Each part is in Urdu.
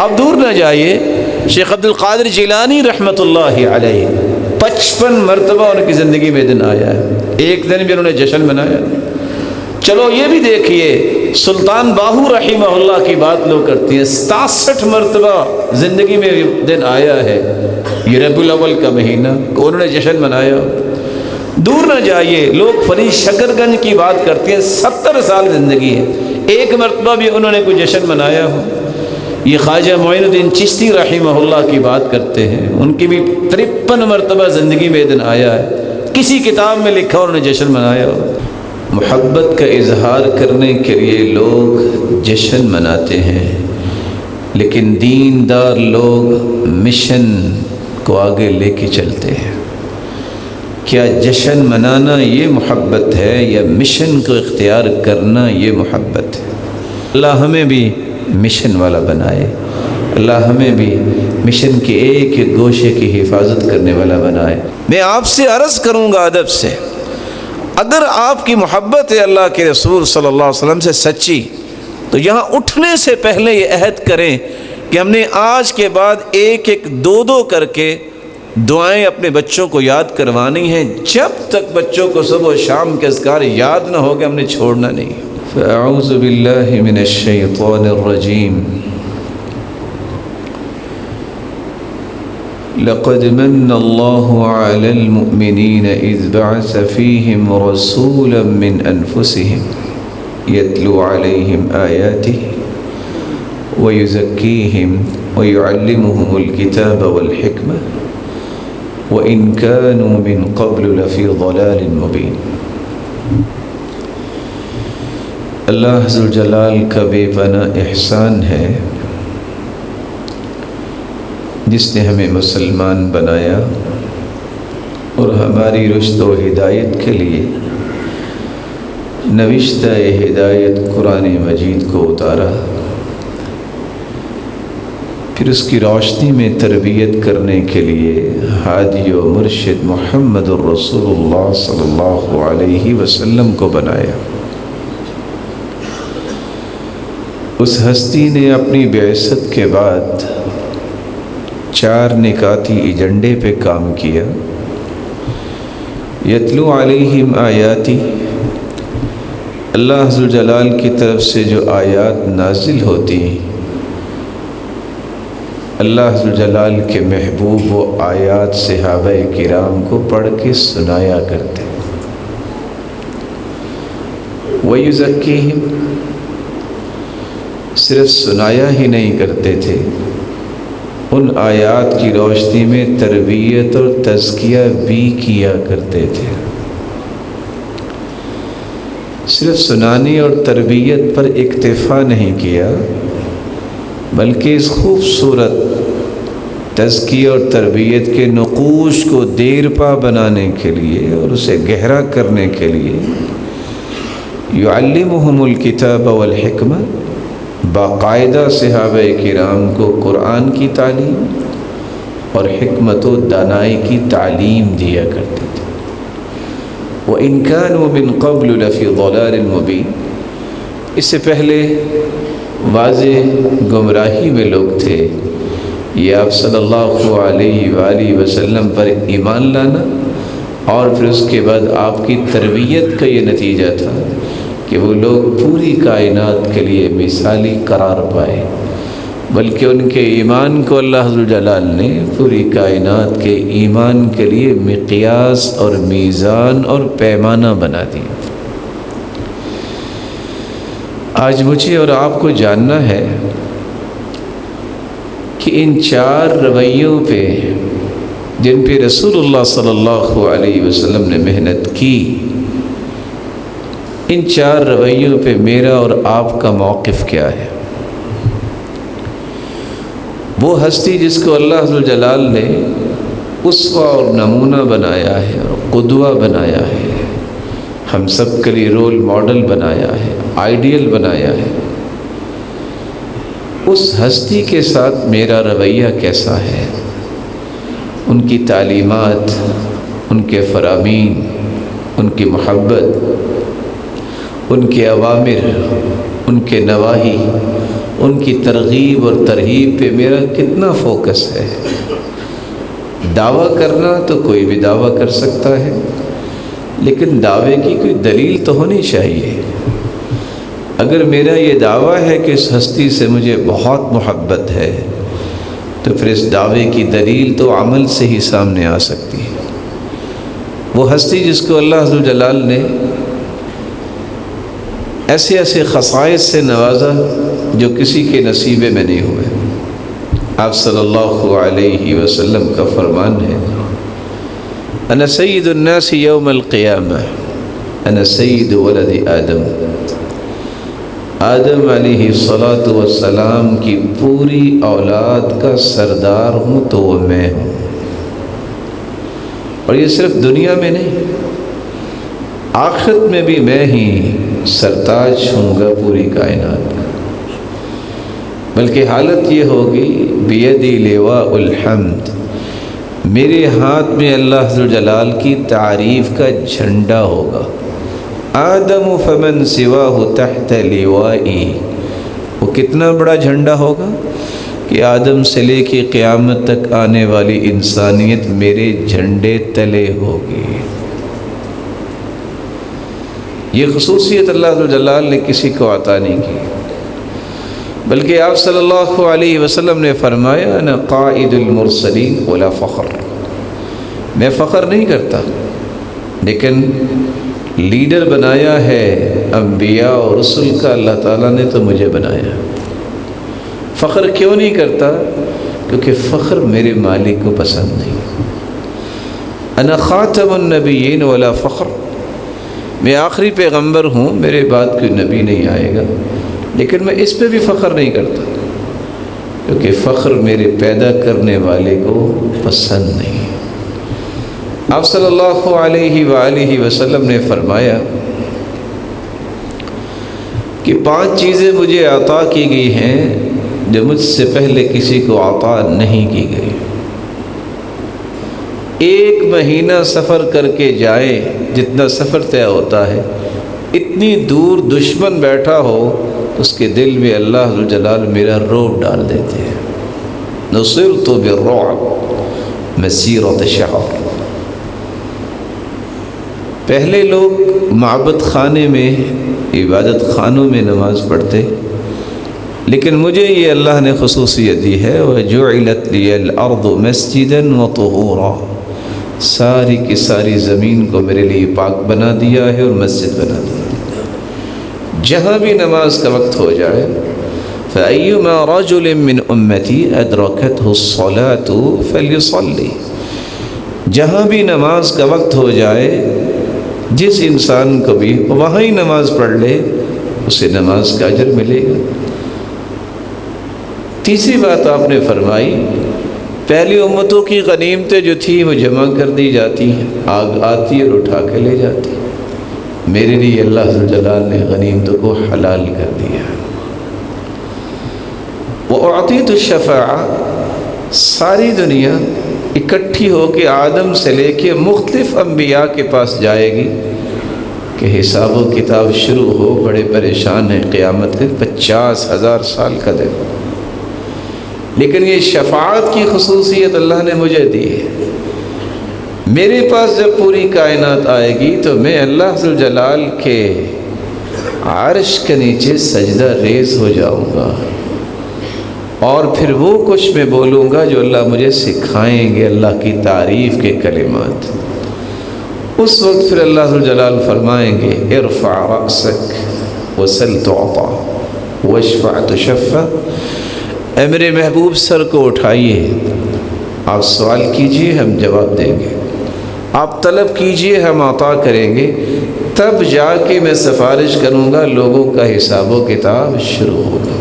اب دور نہ جائیے، شیخ عبد القادر جیلانی رحمۃ اللہ علیہ 55 مرتبہ ان کی زندگی میں دن آیا ہے، ایک دن بھی انہوں نے جشن منایا۔ چلو یہ بھی دیکھیے، سلطان باہو رحمہ اللہ کی بات لوگ کرتی ہیں، 67 مرتبہ زندگی میں دن آیا ہے، یہ ربیع الاول کا مہینہ، انہوں نے جشن منایا۔ دور نہ جائیے، لوگ فرید شکر گنج کی بات کرتے ہیں، 70 سال زندگی ہے، ایک مرتبہ بھی انہوں نے کوئی جشن منایا ہو۔ یہ خواجہ معین الدین چشتی رحمہ اللہ کی بات کرتے ہیں، ان کی بھی 53 مرتبہ زندگی میں دن آیا ہے، کسی کتاب میں لکھا انہوں نے جشن منایا ہو۔ محبت کا اظہار کرنے کے لیے لوگ جشن مناتے ہیں، لیکن دیندار لوگ مشن کو آگے لے کے چلتے ہیں۔ کیا جشن منانا یہ محبت ہے یا مشن کو اختیار کرنا یہ محبت ہے؟ اللہ ہمیں بھی مشن والا بنائے، اللہ ہمیں بھی مشن کے ایک ایک گوشے کی حفاظت کرنے والا بنائے۔ میں آپ سے عرض کروں گا ادب سے، اگر آپ کی محبت ہے اللہ کے رسول صلی اللہ علیہ وسلم سے سچی، تو یہاں اٹھنے سے پہلے یہ عہد کریں کہ ہم نے آج کے بعد ایک ایک دو کر کے دعائیں اپنے بچوں کو یاد کروانی ہیں، جب تک بچوں کو صبح و شام کے اذکار یاد نہ ہو کہ ہم نے چھوڑنا نہیں۔ فاعوذ باللہ من الشیطان الرجیم۔ لقد من الله على المؤمنين إذ بعث فيهم رسولا من أنفسهم يتلو عليهم آياته ويزكيهم ويعلمهم الكتاب والحكمة وإن كانوا من قبل لفي ضلال مبين۔ اللہ ذوالجلال کا بے پناہ احسان ہے جس نے ہمیں مسلمان بنایا اور ہماری رشد و ہدایت کے لیے نوشتہ ہدایت قرآن مجید کو اتارا، پھر اس کی روشنی میں تربیت کرنے کے لیے ہادی و مرشد محمد الرسول اللہ صلی اللہ علیہ وسلم کو بنایا۔ اس ہستی نے اپنی بعثت کے بعد 4 نکاتی ایجنڈے پہ کام کیا۔ یتلو علیہم آیاتی، اللہ ذوالجلال کی طرف سے جو آیات نازل ہوتی، اللہ ذوالجلال کے محبوب وہ آیات صحابہ کرام کو پڑھ کے سنایا کرتے۔ وَيُزَكِّيهِمْ، صرف سنایا ہی نہیں کرتے تھے، ان آیات کی روشنی میں تربیت اور تزکیہ بھی کیا کرتے تھے۔ صرف سنانے اور تربیت پر اکتفا نہیں کیا، بلکہ اس خوبصورت تزکیہ اور تربیت کے نقوش کو دیرپا بنانے کے لیے اور اسے گہرا کرنے کے لیے یعلمہم الکتاب والحکمہ، باقاعدہ صحابہ کرام کو قرآن کی تعلیم اور حکمت و دانائی کی تعلیم دیا کرتے تھے۔ وَإِن كَانُوا مِن قَبْلُ لَفِي ضَلَالٍ مُبِينٍ، اس سے پہلے واضح گمراہی میں لوگ تھے۔ یہ آپ صلی اللہ علیہ وآلہ وسلم پر ایمان لانا اور پھر اس کے بعد آپ کی تربیت کا یہ نتیجہ تھا کہ وہ لوگ پوری کائنات کے لیے مثالی قرار پائے، بلکہ ان کے ایمان کو اللہ ذوالجلال نے پوری کائنات کے ایمان کے لیے مقیاس اور میزان اور پیمانہ بنا دیا۔ آج مجھے اور آپ کو جاننا ہے کہ ان 4 رویوں پہ جن پہ رسول اللہ صلی اللہ علیہ وسلم نے محنت کی، ان 4 رویوں پہ میرا اور آپ کا موقف کیا ہے؟ وہ ہستی جس کو اللہ ذوالجلال نے اسوہ اور نمونہ بنایا ہے اور قدوہ بنایا ہے، ہم سب کے لیے رول ماڈل بنایا ہے، آئیڈیل بنایا ہے، اس ہستی کے ساتھ میرا رویہ کیسا ہے؟ ان کی تعلیمات، ان کے فرامین، ان کی محبت، ان کے اوامر، ان کے نواہی، ان کی ترغیب اور ترہیب پہ میرا کتنا فوکس ہے۔ دعویٰ کرنا تو کوئی بھی دعویٰ کر سکتا ہے، لیکن دعوے کی کوئی دلیل تو ہونی چاہیے۔ اگر میرا یہ دعویٰ ہے کہ اس ہستی سے مجھے بہت محبت ہے، تو پھر اس دعوے کی دلیل تو عمل سے ہی سامنے آ سکتی ہے۔ وہ ہستی جس کو اللہ عز و جلال نے ایسے ایسے خصائص سے نوازا جو کسی کے نصیبے میں نہیں ہوئے۔ آپ صلی اللہ علیہ وسلم کا فرمان ہے، انا سید الناس یوم القیامہ انا سید ولد آدم۔ آدم علیہ السلام کی پوری اولاد کا سردار ہوں تو وہ میں ہوں، اور یہ صرف دنیا میں نہیں، آخرت میں بھی میں ہی سرتاج ہوں گا پوری کائنات کا۔ بلکہ حالت یہ ہوگی بیدی لواء الحمد، میرے ہاتھ میں اللہ عز و جلال کی تعریف کا جھنڈا ہوگا۔ آدم فمن سواہ تحت لوائی، وہ کتنا بڑا جھنڈا ہوگا کہ آدم سے لے کے قیامت تک آنے والی انسانیت میرے جھنڈے تلے ہوگی۔ یہ خصوصیت اللہ عز و جلال نے کسی کو عطا نہیں کی، بلکہ آپ صلی اللہ علیہ وسلم نے فرمایا انا قائد المرسلین ولا فخر، میں فخر نہیں کرتا، لیکن لیڈر بنایا ہے انبیاء اور رسل کا اللہ تعالیٰ نے تو مجھے بنایا۔ فخر کیوں نہیں کرتا؟ کیونکہ فخر میرے مالک کو پسند نہیں۔ انا خاتم النبیین ولا فخر، میں آخری پیغمبر ہوں، میرے بعد کوئی نبی نہیں آئے گا، لیکن میں اس پہ بھی فخر نہیں کرتا، کیونکہ فخر میرے پیدا کرنے والے کو پسند نہیں۔ آپ صلی اللہ علیہ وآلہ وسلم نے فرمایا کہ 5 چیزیں مجھے عطا کی گئی ہیں جو مجھ سے پہلے کسی کو عطا نہیں کی گئی۔ 1 مہینہ سفر کر کے جائے، جتنا سفر طے ہوتا ہے، اتنی دور دشمن بیٹھا ہو اس کے دل میں اللہ عز و جلال میرا رعب ڈال دیتے ہیں۔ نصرت بالرعب مسیرۃ شہر۔ پہلے لوگ معبد خانے میں، عبادت خانوں میں نماز پڑھتے، لیکن مجھے یہ اللہ نے خصوصیت دی ہے وَجُعِلَتْ لِيَ الْأَرْضُ مَسْجِدًا وَطُهُورًا، ساری کی ساری زمین کو میرے لیے پاک بنا دیا ہے اور مسجد بنا دیا۔ جہاں بھی نماز کا وقت ہو جائے فَأَيُّمَا رَجُلٍ مِّنْ أُمَّتِي أَدْرَكَتْهُ الصَّلَاةُ فَلْيُصَلِّ، جہاں بھی نماز کا وقت ہو جائے جس انسان کو بھی وہاں ہی نماز پڑھ لے، اسے نماز کا اجر ملے گا۔ تیسری بات آپ نے فرمائی، پہلی امتوں کی غنیمتیں جو تھی وہ جمع کر دی جاتی ہیں، آگ آتی اور اٹھا کے لے جاتی، میرے لیے اللہ عز و جلال نے غنیمتوں کو حلال کر دیا۔ وَأُعْطِيتُ الشَّفَاعَةَ، ساری دنیا اکٹھی ہو کے آدم سے لے کے مختلف انبیاء کے پاس جائے گی کہ حساب و کتاب شروع ہو، بڑے پریشان ہیں، قیامت کے 50,000 سال کا دن، لیکن یہ شفاعت کی خصوصیت اللہ نے مجھے دی ہے۔ میرے پاس جب پوری کائنات آئے گی تو میں اللہ عز و جلال کے عرش کے نیچے سجدہ ریز ہو جاؤں گا، اور پھر وہ کچھ میں بولوں گا جو اللہ مجھے سکھائیں گے، اللہ کی تعریف کے کلمات۔ اس وقت پھر اللہ عز و جلال فرمائیں گے ارفع رأسک وسل تعطا واشفع تشفع، اے میرے محبوب سر کو اٹھائیے، آپ سوال کیجئے ہم جواب دیں گے، آپ طلب کیجئے ہم عطا کریں گے، تب جا کے میں سفارش کروں گا، لوگوں کا حساب و کتاب شروع ہوگا۔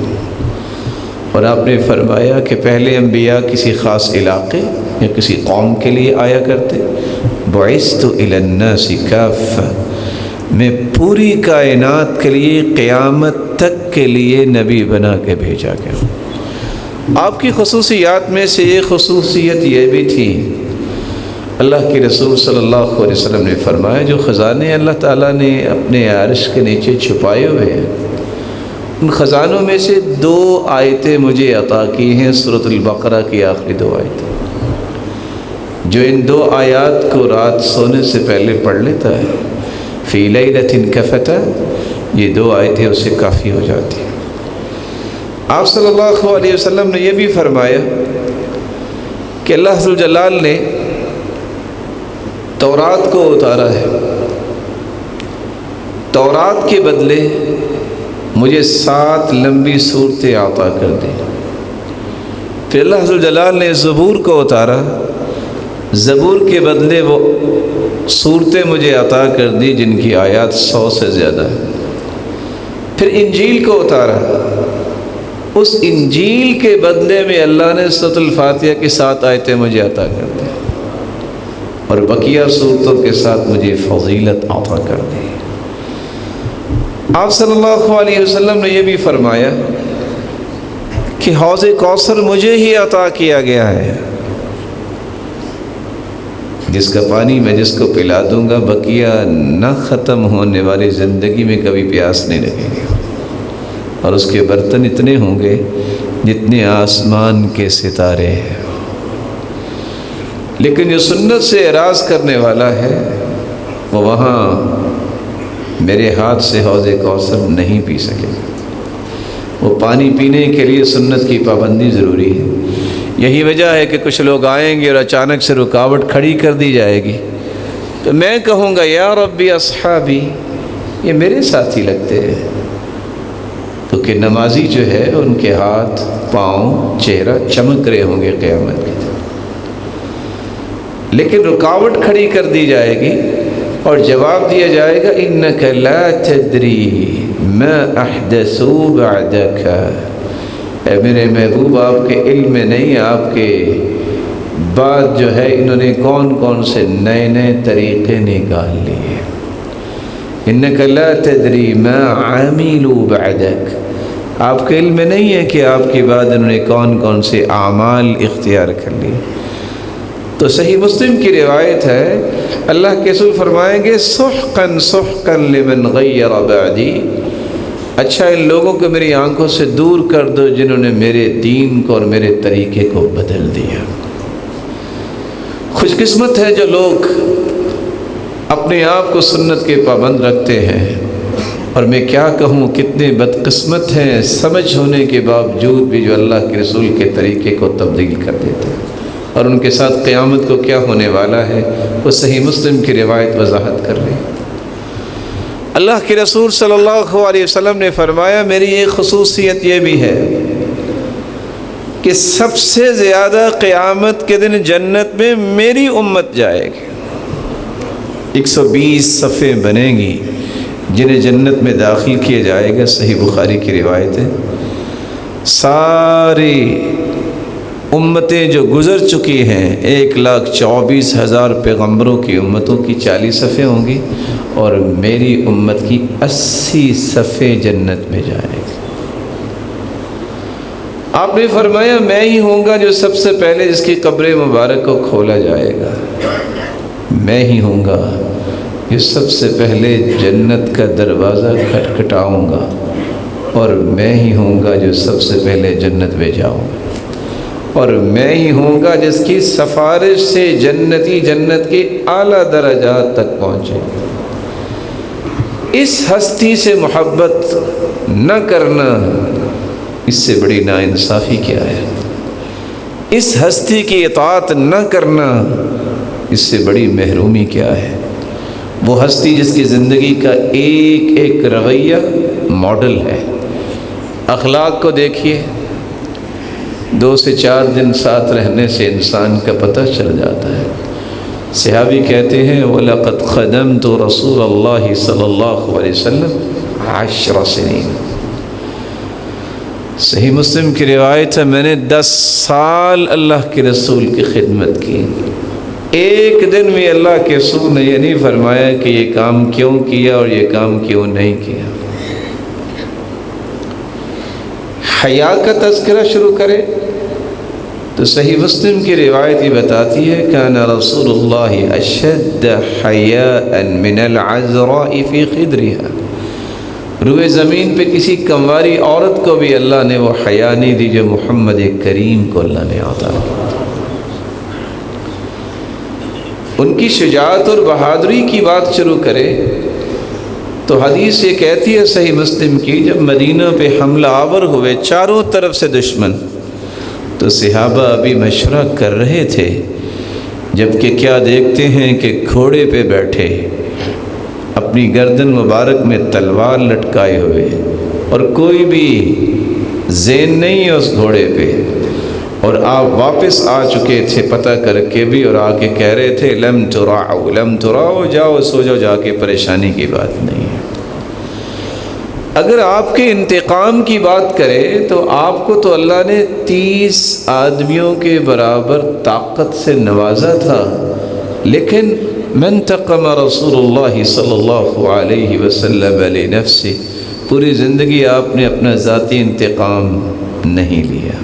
اور آپ نے فرمایا کہ پہلے انبیاء کسی خاص علاقے یا کسی قوم کے لیے آیا کرتے، بعثت الی الناس کافہ، میں پوری کائنات کے لیے قیامت تک کے لیے نبی بنا کے بھیجا گیا۔ آپ کی خصوصیات میں سے ایک خصوصیت یہ بھی تھی، اللہ کے رسول صلی اللہ علیہ وسلم نے فرمایا جو خزانے اللہ تعالیٰ نے اپنے عرش کے نیچے چھپائے ہوئے ہیں ان خزانوں میں سے 2 آیتیں مجھے عطا کی ہیں، سورۃ البقرہ کی آخری 2 آیتیں، جو ان 2 آیات کو رات سونے سے پہلے پڑھ لیتا ہے، فی لیلۃ کفتہ، یہ 2 آیتیں اسے کافی ہو جاتی ہیں۔ آپ صلی اللہ علیہ وسلم نے یہ بھی فرمایا کہ اللہ عز و جلال نے تورات کو اتارا ہے، تورات کے بدلے مجھے 7 لمبی صورتیں عطا کر دی۔ پھر اللہ عز و جلال نے زبور کو اتارا، زبور کے بدلے وہ صورتیں مجھے عطا کر دی جن کی آیات 100 سے زیادہ ہے۔ پھر انجیل کو اتارا، اس انجیل کے بدلے میں اللہ نے سورۃ الفاتحہ کی 7 آیتیں مجھے عطا کر دی، اور بقیہ صورتوں کے ساتھ مجھے فضیلت عطا کر دی۔ آپ صلی اللہ علیہ وسلم نے یہ بھی فرمایا کہ حوض کوثر مجھے ہی عطا کیا گیا ہے، جس کا پانی میں جس کو پلا دوں گا بقیہ نہ ختم ہونے والی زندگی میں کبھی پیاس نہیں لگے گی، اور اس کے برتن اتنے ہوں گے جتنے آسمان کے ستارے ہیں۔ لیکن جو سنت سے اعراض کرنے والا ہے وہ وہاں میرے ہاتھ سے حوض کوثر نہیں پی سکے گا۔ وہ پانی پینے کے لیے سنت کی پابندی ضروری ہے۔ یہی وجہ ہے کہ کچھ لوگ آئیں گے اور اچانک سے رکاوٹ کھڑی کر دی جائے گی، تو میں کہوں گا یا ربی اصحابی، یہ میرے ساتھی لگتے ہیں، کیونکہ نمازی جو ہے ان کے ہاتھ، پاؤں، چہرہ چمک رہے ہوں گے قیامت کے دن۔ لیکن رکاوٹ کھڑی کر دی جائے گی اور جواب دیا جائے گا انک لا تدری ما احدثوا بعدک، اے میرے محبوب آپ کے علم میں نہیں، آپ کے بعد جو ہے انہوں نے کون کون سے نئے نئے طریقے نکال لیے۔ انک لا تدری ما عملوا بعدک، آپ کے علم میں نہیں ہے کہ آپ کے بعد انہوں نے کون کون سے اعمال اختیار کر لیے۔ تو صحیح مسلم کی روایت ہے، اللہ کے رسول فرمائیں گے سحقا سحقا لمن غیر بعدی، اچھا ان لوگوں کو میری آنکھوں سے دور کر دو جنہوں نے میرے دین کو اور میرے طریقے کو بدل دیا۔ خوش قسمت ہے جو لوگ اپنے آپ کو سنت کے پابند رکھتے ہیں، اور میں کیا کہوں کتنے بدقسمت ہیں سمجھ ہونے کے باوجود بھی جو اللہ کے رسول کے طریقے کو تبدیل کر دیتے ہیں، اور ان کے ساتھ قیامت کو کیا ہونے والا ہے وہ صحیح مسلم کی روایت وضاحت کر رہی ہے۔ اللہ کے رسول صلی اللہ علیہ وسلم نے فرمایا میری ایک خصوصیت یہ بھی ہے کہ سب سے زیادہ قیامت کے دن جنت میں میری امت جائے گی۔ 120 صفیں بنیں گی جنہیں جنت میں داخل کیا جائے گا، صحیح بخاری کی روایت ہے۔ ساری امتیں جو گزر چکی ہیں 1,24,000 پیغمبروں کی امتوں کی 40 صفیں ہوں گی، اور میری امت کی 80 صفیں جنت میں جائے گی۔ آپ نے فرمایا میں ہی ہوں گا جو سب سے پہلے جس کی قبر مبارک کو کھولا جائے گا، میں ہی ہوں گا جو سب سے پہلے جنت کا دروازہ کھٹکھٹاؤں گا، اور میں ہی ہوں گا جو سب سے پہلے جنت میں جاؤں گا، اور میں ہی ہوں گا جس کی سفارش سے جنتی جنت کے اعلیٰ درجات تک پہنچے۔ اس ہستی سے محبت نہ کرنا اس سے بڑی ناانصافی کیا ہے؟ اس ہستی کی اطاعت نہ کرنا اس سے بڑی محرومی کیا ہے؟ وہ ہستی جس کی زندگی کا ایک ایک رویہ ماڈل ہے۔ اخلاق کو دیکھیے، 2 سے 4 دن ساتھ رہنے سے انسان کا پتہ چل جاتا ہے۔ صحابی کہتے ہیں وَلَقَدْ خَدَمْتُ رَسُولَ اللَّهِ صلی اللہ علیہ وسلم 10 سنین۔ صحیح مسلم کی روایت ہے میں نے 10 سال اللہ کے رسول کی خدمت کی۔ ایک دن بھی اللہ کے رسول نے یہ نہیں فرمایا کہ یہ کام کیوں کیا اور یہ کام کیوں نہیں کیا۔ حیا کا تذکرہ شروع کرے تو صحیح مسلم کی روایت یہ بتاتی ہے کان رسول اللہ اشد حیاء من العذراء فی خدرها، روئے زمین پہ کسی کمواری عورت کو بھی اللہ نے وہ حیا نہیں دی جو محمد کریم کو اللہ نے عطا کی۔ ان کی شجاعت اور بہادری کی بات شروع کرے تو حدیث یہ کہتی ہے صحیح مسلم کی، جب مدینہ پہ حملہ آور ہوئے چاروں طرف سے دشمن، تو صحابہ ابھی مشورہ کر رہے تھے، جبکہ کیا دیکھتے ہیں کہ گھوڑے پہ بیٹھے اپنی گردن مبارک میں تلوار لٹکائے ہوئے، اور کوئی بھی زین نہیں ہے اس گھوڑے پہ، اور آپ واپس آ چکے تھے پتہ کر کے بھی، اور آ کے کہہ رہے تھے لم تراؤ لم تراؤ، جاؤ سو جاؤ جا کے، پریشانی کی بات نہیں ہے۔ اگر آپ کے انتقام کی بات کرے تو آپ کو تو اللہ نے 30 آدمیوں کے برابر طاقت سے نوازا تھا، لیکن من تقم رسول اللہ صلی اللہ علیہ وسلم علی نفسی، پوری زندگی آپ نے اپنا ذاتی انتقام نہیں لیا۔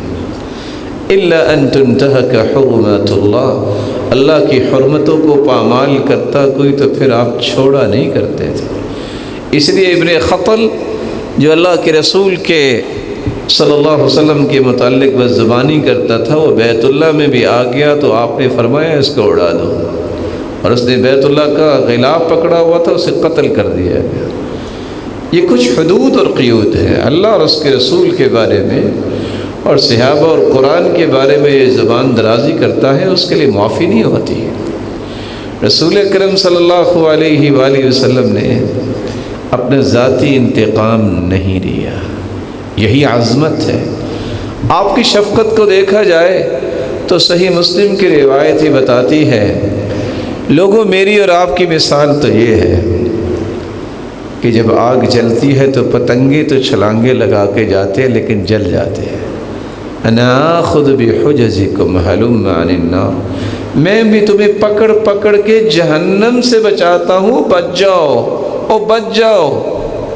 الا ان تنتہک حرمات اللہ، اللہ کی حرمتوں کو پامال کرتا کوئی تو پھر آپ چھوڑا نہیں کرتے تھے۔ اس لیے ابن خطل جو اللہ کے رسول کے صلی اللہ علیہ وسلم کے متعلق بس زبانی کرتا تھا، وہ بیت اللہ میں بھی آ گیا تو آپ نے فرمایا اس کو اڑا دو، اور اس نے بیت اللہ کا غلاف پکڑا ہوا تھا، اسے قتل کر دیا گیا۔ یہ کچھ حدود اور قیود ہے۔ اللہ اور اس کے رسول کے بارے میں اور صحابہ اور قرآن کے بارے میں یہ زبان درازی کرتا ہے، اس کے لیے معافی نہیں ہوتی۔ رسول اکرم صلی اللہ علیہ وآلہ وسلم نے اپنا ذاتی انتقام نہیں لیا، یہی عظمت ہے۔ آپ کی شفقت کو دیکھا جائے تو صحیح مسلم کی روایت ہی بتاتی ہے، لوگوں میری اور آپ کی مثال تو یہ ہے کہ جب آگ جلتی ہے تو پتنگے تو چھلانگے لگا کے جاتے ہیں لیکن جل جاتے ہیں۔ انا آخذ بحجزکم ہلم عن النار، میں بھی تمہیں پکڑ پکڑ کے جہنم سے بچاتا ہوں، بچ جاؤ او بچ جاؤ۔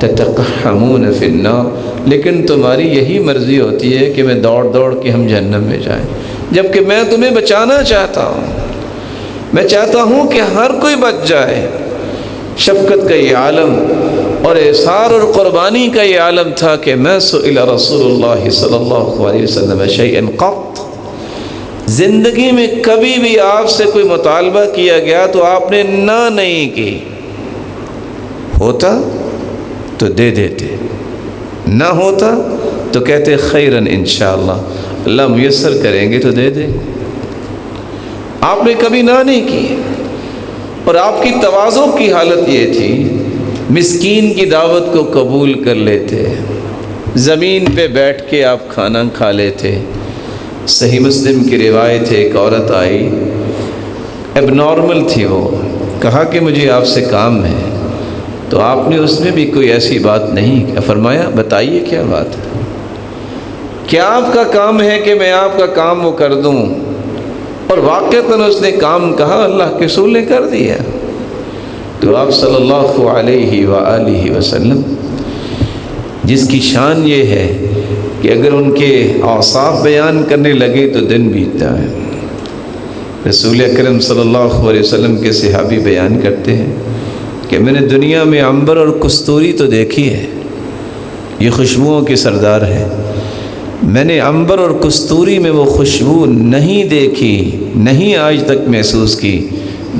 تتقحمون فی النار، لیکن تمہاری یہی مرضی ہوتی ہے کہ میں دوڑ دوڑ کے ہم جہنم میں جائیں، جبکہ میں تمہیں بچانا چاہتا ہوں، میں چاہتا ہوں کہ ہر کوئی بچ جائے۔ شفقت کا یہ عالم اور احسار اور قربانی کا یہ عالم تھا کہ ما سئل رسول اللہ صلی اللہ علیہ وسلم شیئا قط، زندگی میں کبھی بھی آپ سے کوئی مطالبہ کیا گیا تو آپ نے نہ نہیں کی، ہوتا تو دے دیتے، نہ ہوتا تو کہتے خیرن انشاءاللہ، اللہ میسر کریں گے تو دے دیں۔ آپ نے کبھی نہ نہیں کی، اور آپ کی تواضع کی حالت یہ تھی، مسکین کی دعوت کو قبول کر لیتے، زمین پہ بیٹھ کے آپ کھانا کھا لیتے۔ صحیح مسلم کی روایت ہے، ایک عورت آئی، اب نارمل تھی، وہ کہا کہ مجھے آپ سے کام ہے، تو آپ نے اس میں بھی کوئی ایسی بات نہیں فرمایا، بتائیے کیا بات ہے، کیا آپ کا کام ہے کہ میں آپ کا کام وہ کر دوں؟ اور واقعتاً اس نے کام کہا، اللہ کے رسول نے کر دیا۔ تو آپ صلی اللہ علیہ وآلہ وسلم، جس کی شان یہ ہے کہ اگر ان کے اوصاف بیان کرنے لگے تو دن بیتتا ہے، رسول اکرم صلی اللہ علیہ وسلم کے صحابی بیان کرتے ہیں کہ میں نے دنیا میں عنبر اور کستوری تو دیکھی ہے، یہ خوشبوؤں کی سردار ہے، میں نے عنبر اور کستوری میں وہ خوشبو نہیں دیکھی، نہیں آج تک محسوس کی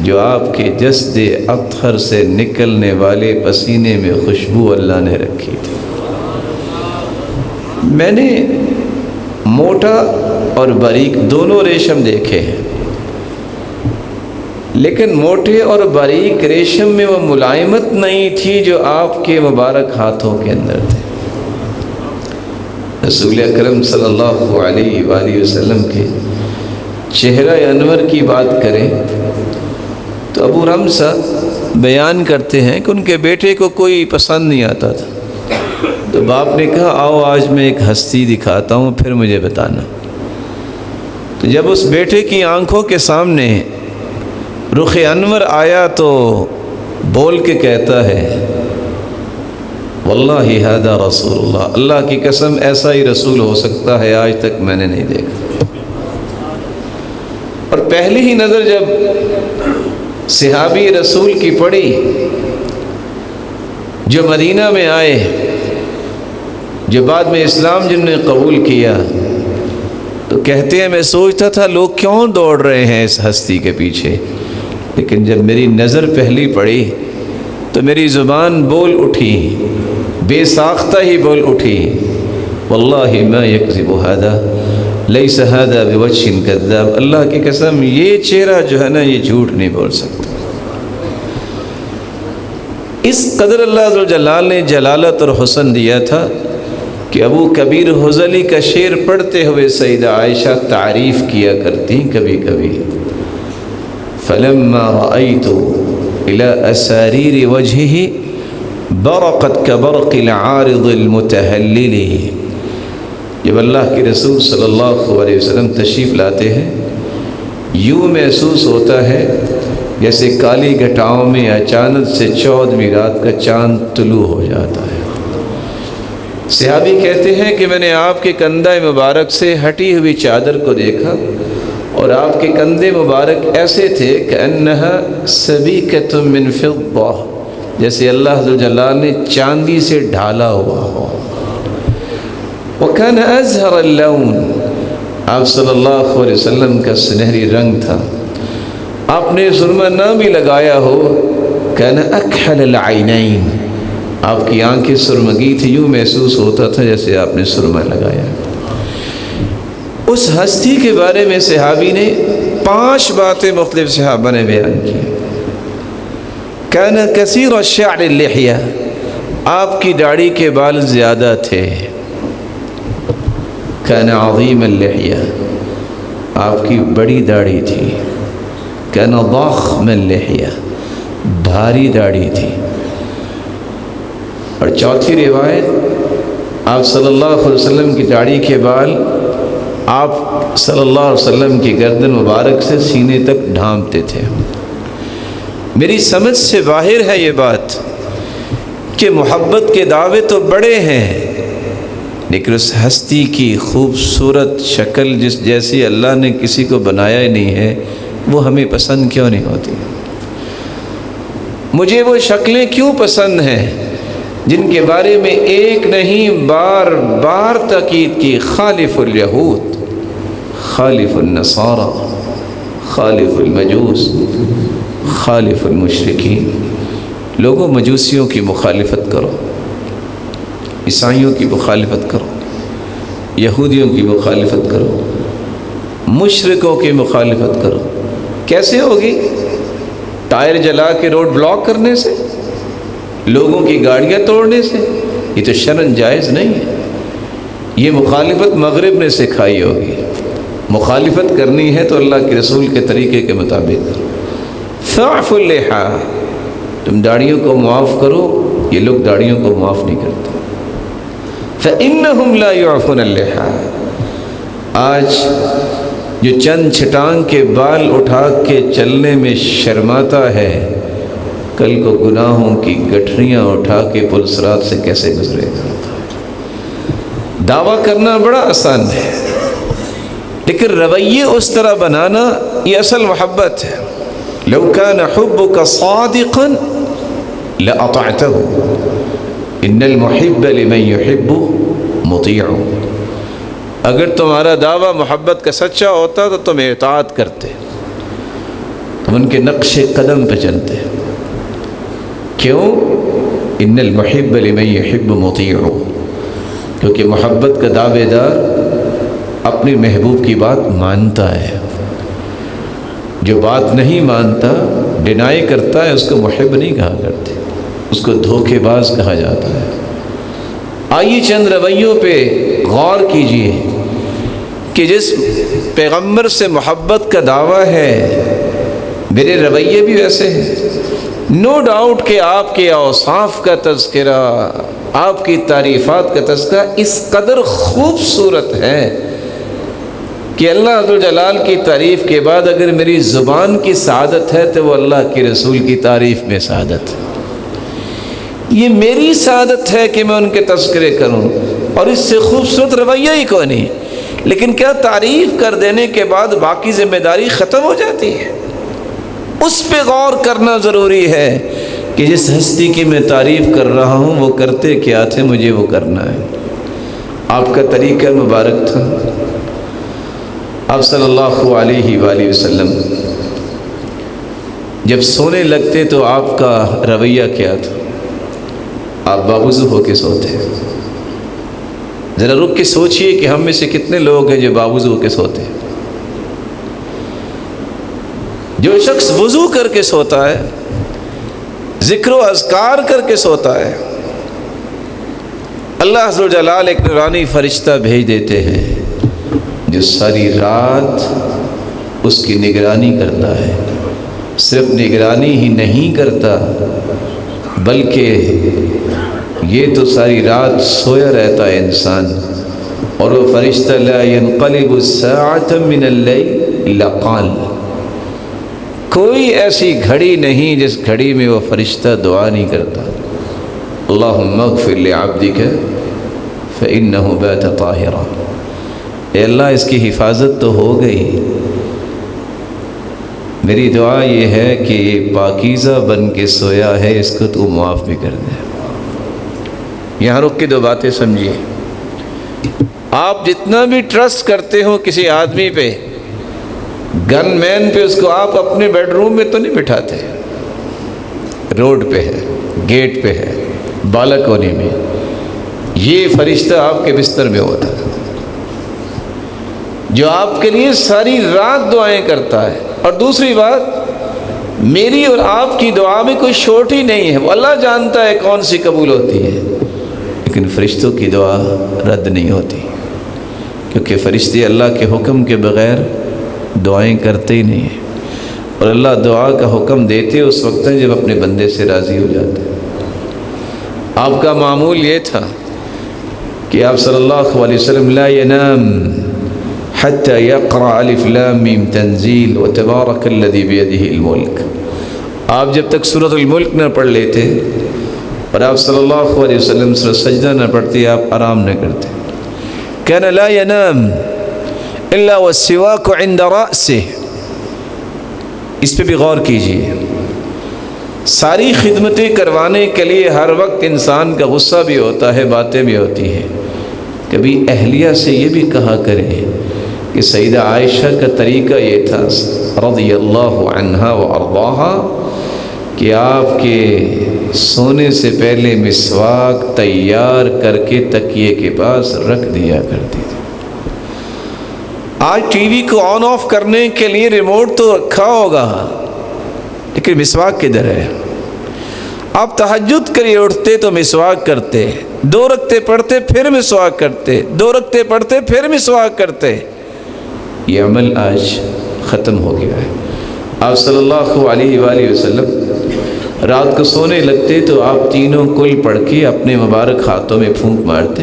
جو آپ کے جسد اطہر سے نکلنے والے پسینے میں خوشبو اللہ نے رکھی تھی۔ میں نے موٹا اور باریک دونوں ریشم دیکھے ہیں، لیکن موٹے اور باریک ریشم میں وہ ملائمت نہیں تھی جو آپ کے مبارک ہاتھوں کے اندر تھے۔ رسول اکرم صلی اللہ علیہ وآلہ وسلم کے چہرہ انور کی بات کریں تو ابو رمزہ بیان کرتے ہیں کہ ان کے بیٹے کو کوئی پسند نہیں آتا تھا، تو باپ نے کہا آؤ آج میں ایک ہستی دکھاتا ہوں پھر مجھے بتانا۔ تو جب اس بیٹے کی آنکھوں کے سامنے رخ انور آیا تو بول کے کہتا ہے واللہ ھذا رسول اللہ، اللہ کی قسم ایسا ہی رسول ہو سکتا ہے، آج تک میں نے نہیں دیکھا۔ اور پہلی ہی نظر جب صحابی رسول کی پڑی جو مدینہ میں آئے جو بعد میں اسلام جن نے قبول کیا تو کہتے ہیں میں سوچتا تھا لوگ کیوں دوڑ رہے ہیں اس ہستی کے پیچھے، لیکن جب میری نظر پہلی پڑی تو میری زبان بول اٹھی، بے ساختہ ہی بول اٹھی، واللہ ما یکذب ھذا لیس ھذا بوجہ کذاب، اللہ کی قسم یہ چہرہ جو ہے نا یہ جھوٹ نہیں بول سکتا۔ اس قدر اللہ عز و جلال نے جلالت اور حسن دیا تھا کہ ابو کبیر حضلی کا شعر پڑھتے ہوئے سیدہ عائشہ تعریف کیا کرتی کبھی کبھی، فلما رأيت إلى أسارير وجهه برقت كبرق العارض المتهلل، جب اللہ کے رسول صلی اللہ علیہ وسلم تشریف لاتے ہیں یوں محسوس ہوتا ہے جیسے کالی گھٹاؤں میں اچانک سے 14ویں رات کا چاند طلوع ہو جاتا ہے۔ صحابی کہتے ہیں کہ میں نے آپ کے کندھے مبارک سے ہٹی ہوئی چادر کو دیکھا اور آپ کے کندھے مبارک ایسے تھے کہ انہا سبیکۃ من فضہ، جیسے اللہ عز و جلال نے چاندی سے ڈھالا ہوا ہو۔ وکان ازہر اللون، آپ صلی اللہ علیہ وسلم کا سنہری رنگ تھا، آپ نے سرما نہ بھی لگایا ہو، کان اکحل العینین، آپ کی آنکھیں سرمگی تھی، یوں محسوس ہوتا تھا جیسے آپ نے سرما لگایا۔ اس ہستی کے بارے میں صحابی نے 5 باتیں مختلف صحابہ نے بیان کی۔ کان کثیر الشعر اللحیہ، آپ کی داڑھی کے بال زیادہ تھے۔ کان عظیم اللحیہ، آپ کی بڑی داڑھی تھی۔ کان ضخم اللحیہ، بھاری داڑھی تھی۔ اور چوتھی روایت، آپ صلی اللہ علیہ وسلم کی داڑھی کے بال آپ صلی اللہ علیہ وسلم کی گردن مبارک سے سینے تک ڈھانپتے تھے۔ میری سمجھ سے باہر ہے یہ بات کہ محبت کے دعوے تو بڑے ہیں، لیکن اس ہستی کی خوبصورت شکل جس جیسی اللہ نے کسی کو بنایا ہی نہیں ہے وہ ہمیں پسند کیوں نہیں ہوتی؟ مجھے وہ شکلیں کیوں پسند ہیں جن کے بارے میں ایک نہیں بار بار تاکید کی، خالف الیہود، خالف النصارى، خالف المجوس، خالف المشرکین۔ لوگوں مجوسیوں کی مخالفت کرو، عیسائیوں کی مخالفت کرو، یہودیوں کی مخالفت کرو، مشرکوں کی مخالفت کرو۔ کیسے ہوگی؟ ٹائر جلا کے روڈ بلاک کرنے سے، لوگوں کی گاڑیاں توڑنے سے؟ یہ تو شرعاً جائز نہیں ہے۔ یہ مخالفت مغرب نے سکھائی ہوگی۔ مخالفت کرنی ہے تو اللہ کے رسول کے طریقے کے مطابق۔ فاعفوا اللحا، تم داڑھیوں کو معاف کرو، یہ لوگ داڑھیوں کو معاف نہیں کرتے۔ فإنهم لا يعفون اللحا، آج جو چند چھٹانگ کے بال اٹھا کے چلنے میں شرماتا ہے، کل کو گناہوں کی گٹھریاں اٹھا کے پل صراط سے کیسے گزرے گا؟ دعویٰ کرنا بڑا آسان ہے، لیکن رویے اس طرح بنانا یہ اصل محبت ہے۔ لو كان حبك صادقا لأطعته، ان المحب لمن يحب مطيع، اگر تمہارا دعویٰ محبت کا سچا ہوتا تو تم اطاعت کرتے، تم ان کے نقش قدم پہ چلتے۔ کیوں؟ ان المحب لمن يحب مطيع، کیونکہ محبت کا دعوے دار اپنے محبوب کی بات مانتا ہے۔ جو بات نہیں مانتا، ڈینائی کرتا ہے، اس کو محب نہیں کہا کرتے، اس کو دھوکے باز کہا جاتا ہے۔ آئیے چند رویوں پہ غور کیجئے کہ جس پیغمبر سے محبت کا دعویٰ ہے میرے رویے بھی ویسے ہیں۔ نو ڈاؤٹ کہ آپ کے اوصاف کا تذکرہ، آپ کی تعریفات کا تذکرہ اس قدر خوبصورت ہے کہ اللہ عز و جلال کی تعریف کے بعد اگر میری زبان کی سعادت ہے تو وہ اللہ کے رسول کی تعریف میں سعادت ہے۔ یہ میری سعادت ہے کہ میں ان کے تذکرے کروں، اور اس سے خوبصورت رویہ ہی کوئی نہیں۔ لیکن کیا تعریف کر دینے کے بعد باقی ذمہ داری ختم ہو جاتی ہے؟ اس پہ غور کرنا ضروری ہے کہ جس ہستی کی میں تعریف کر رہا ہوں وہ کرتے کیا تھے، مجھے وہ کرنا ہے۔ آپ کا طریقہ مبارک تھا. آپ صلی اللہ علیہ وآلہ وسلم جب سونے لگتے تو آپ کا رویہ کیا تھا؟ آپ باوضو ہو کے سوتے. ذرا رک کے سوچئے کہ ہم میں سے کتنے لوگ ہیں جو باوضو ہو کے سوتے ہیں. جو شخص وضو کر کے سوتا ہے، ذکر و اذکار کر کے سوتا ہے، اللہ عز و جلال ایک نورانی فرشتہ بھیج دیتے ہیں جو ساری رات اس کی نگرانی کرتا ہے. صرف نگرانی ہی نہیں کرتا بلکہ یہ تو ساری رات سویا رہتا ہے انسان. اور وہ فرشتہ لا ينقلب الساعة من الليل الا قال، کوئی ایسی گھڑی نہیں جس گھڑی میں وہ فرشتہ دعا نہیں کرتا، اللہم اغفر لعبدک فإنہ بات طاہرا. اے اللہ اس کی حفاظت تو ہو گئی، میری دعا یہ ہے کہ یہ پاکیزہ بن کے سویا ہے، اس کو تو معاف بھی کر دے. یہاں رک کے دو باتیں سمجھیے. آپ جتنا بھی ٹرسٹ کرتے ہو کسی آدمی پہ، گن مین پہ، اس کو آپ اپنے بیڈ روم میں تو نہیں بٹھاتے. روڈ پہ ہے، گیٹ پہ ہے، بالکونی میں. یہ فرشتہ آپ کے بستر میں ہوتا ہے جو آپ کے لیے ساری رات دعائیں کرتا ہے. اور دوسری بات، میری اور آپ کی دعا میں کوئی شورٹ ہی نہیں ہے. وہ اللہ جانتا ہے کون سی قبول ہوتی ہے، لیکن فرشتوں کی دعا رد نہیں ہوتی، کیونکہ فرشتے اللہ کے حکم کے بغیر دعائیں کرتے ہی نہیں ہیں. اور اللہ دعا کا حکم دیتے اس وقت ہے جب اپنے بندے سے راضی ہو جاتے ہیں. آپ کا معمول یہ تھا کہ آپ صلی اللہ علیہ وسلم لا ینام حتی یقرأ الف لام میم تنزیل وتبارک الذی بیدہ الملک. آپ جب تک سورۃ الملک نہ پڑھ لیتے اور آپ صلی اللہ علیہ وسلم سورۃ سجدہ نہ پڑھتے آپ آرام نہ کرتے. کان لا ینام الا والسواک عند رأسہ. اس پہ بھی غور کیجیے. ساری خدمتیں کروانے کے لیے ہر وقت انسان کا غصہ بھی ہوتا ہے، باتیں بھی ہوتی ہیں. کبھی اہلیہ سے یہ بھی کہا کرے کہ سیدہ عائشہ کا طریقہ یہ تھا رضی اللہ عنہا و ارضاہا کہ آپ کے سونے سے پہلے مسواک تیار کر کے تکیے کے پاس رکھ دیا کرتی تھی. آج ٹی وی کو آن آف کرنے کے لیے ریموٹ تو رکھا ہوگا، لیکن مسواک کدھر ہے؟ آپ تہجد کے لیے اٹھتے تو مسواک کرتے، 2 رکعتیں پڑھتے پھر مسواک کرتے، 2 رکعتیں پڑھتے پھر مسواک کرتے. یہ عمل آج ختم ہو گیا ہے. آپ صلی اللہ علیہ وآلہ وسلم رات کو سونے لگتے تو آپ تینوں کل پڑھ کے اپنے مبارک ہاتھوں میں پھونک مارتے،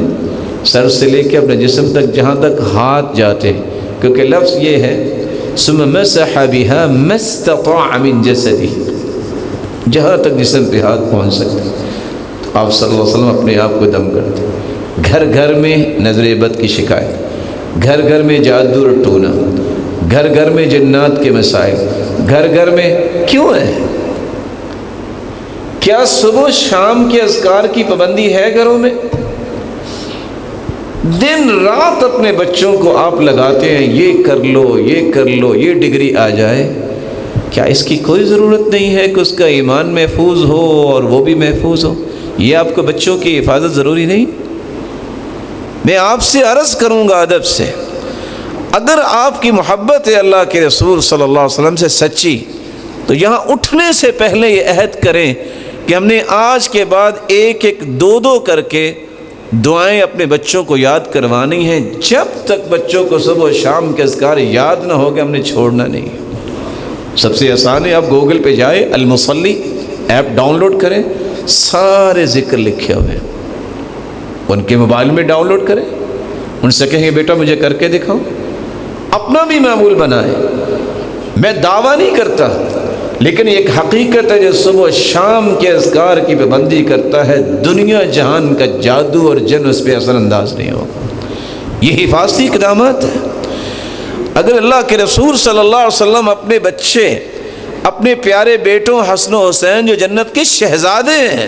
سر سے لے کے اپنے جسم تک جہاں تک ہاتھ جاتے، کیونکہ لفظ یہ ہے ثم مسح بها ما استطاع من جسده، جہاں تک جسم پہ ہاتھ پہنچ سکتے. آپ صلی اللہ علیہ وسلم اپنے آپ کو دم کرتے. گھر گھر میں نظر بد کی شکایت، گھر گھر میں جادو اور ٹونا، گھر گھر میں جنات کے مسائل، گھر گھر میں کیوں ہے؟ کیا صبح و شام کے اذکار کی پابندی ہے گھروں میں؟ دن رات اپنے بچوں کو آپ لگاتے ہیں یہ کر لو یہ کر لو، یہ ڈگری آ جائے. کیا اس کی کوئی ضرورت نہیں ہے کہ اس کا ایمان محفوظ ہو اور وہ بھی محفوظ ہو؟ یہ آپ کو بچوں کی حفاظت ضروری نہیں؟ میں آپ سے عرض کروں گا ادب سے، اگر آپ کی محبت ہے اللہ کے رسول صلی اللہ علیہ وسلم سے سچی، تو یہاں اٹھنے سے پہلے یہ عہد کریں کہ ہم نے آج کے بعد 1-1 2-2 کر کے دعائیں اپنے بچوں کو یاد کروانی ہیں. جب تک بچوں کو صبح و شام کے اذکار یاد نہ ہو گے ہم نے چھوڑنا نہیں. سب سے آسان ہے، آپ گوگل پہ جائیں، المصلی ایپ ڈاؤن لوڈ کریں، سارے ذکر لکھے ہوئے ان کے موبائل میں ڈاؤن لوڈ کریں. ان سے کہیں بیٹا مجھے کر کے دکھاؤ. اپنا بھی معمول بنائیں. میں دعویٰ نہیں کرتا، لیکن ایک حقیقت ہے جو صبح و شام کے اذکار کی پابندی کرتا ہے، دنیا جہان کا جادو اور جن اس پہ اثر انداز نہیں ہوگا. یہ حفاظتی اقدامات ہیں. اگر اللہ کے رسول صلی اللہ علیہ وسلم اپنے بچے، اپنے پیارے بیٹوں حسن و حسین جو جنت کے شہزادے ہیں،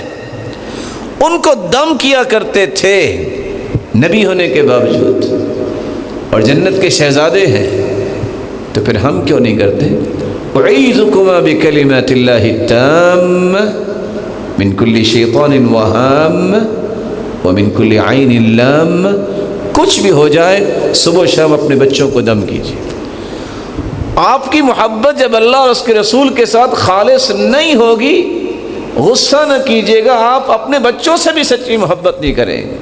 ان کو دم کیا کرتے تھے نبی ہونے کے باوجود اور جنت کے شہزادے ہیں، تو پھر ہم کیوں نہیں کرتے؟ اعیذکما بکلمات اللہ التام من کل شیطان وہام ومن کل عین لام۔ کچھ بھی ہو جائے صبح و شام اپنے بچوں کو دم کیجیے۔ آپ کی محبت جب اللہ اور اس کے رسول کے ساتھ خالص نہیں ہوگی، غصہ نہ کیجیے گا، آپ اپنے بچوں سے بھی سچی محبت نہیں کریں گے،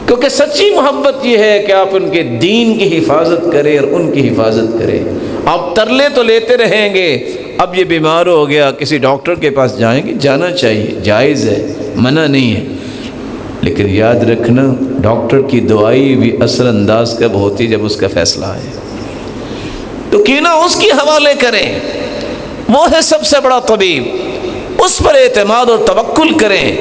کیونکہ سچی محبت یہ ہے کہ آپ ان کے دین کی حفاظت کریں اور ان کی حفاظت کریں۔ آپ ترلے تو لیتے رہیں گے، اب یہ بیمار ہو گیا، کسی ڈاکٹر کے پاس جائیں گے، جانا چاہیے، جائز ہے، منع نہیں ہے، لیکن یاد رکھنا ڈاکٹر کی دوائی بھی اثر انداز کب ہوتی جب اس کا فیصلہ ہے، تو کیوں نہ اس کی حوالے کریں، وہ ہے سب سے بڑا طبیب، اس پر اعتماد اور توکل کریں۔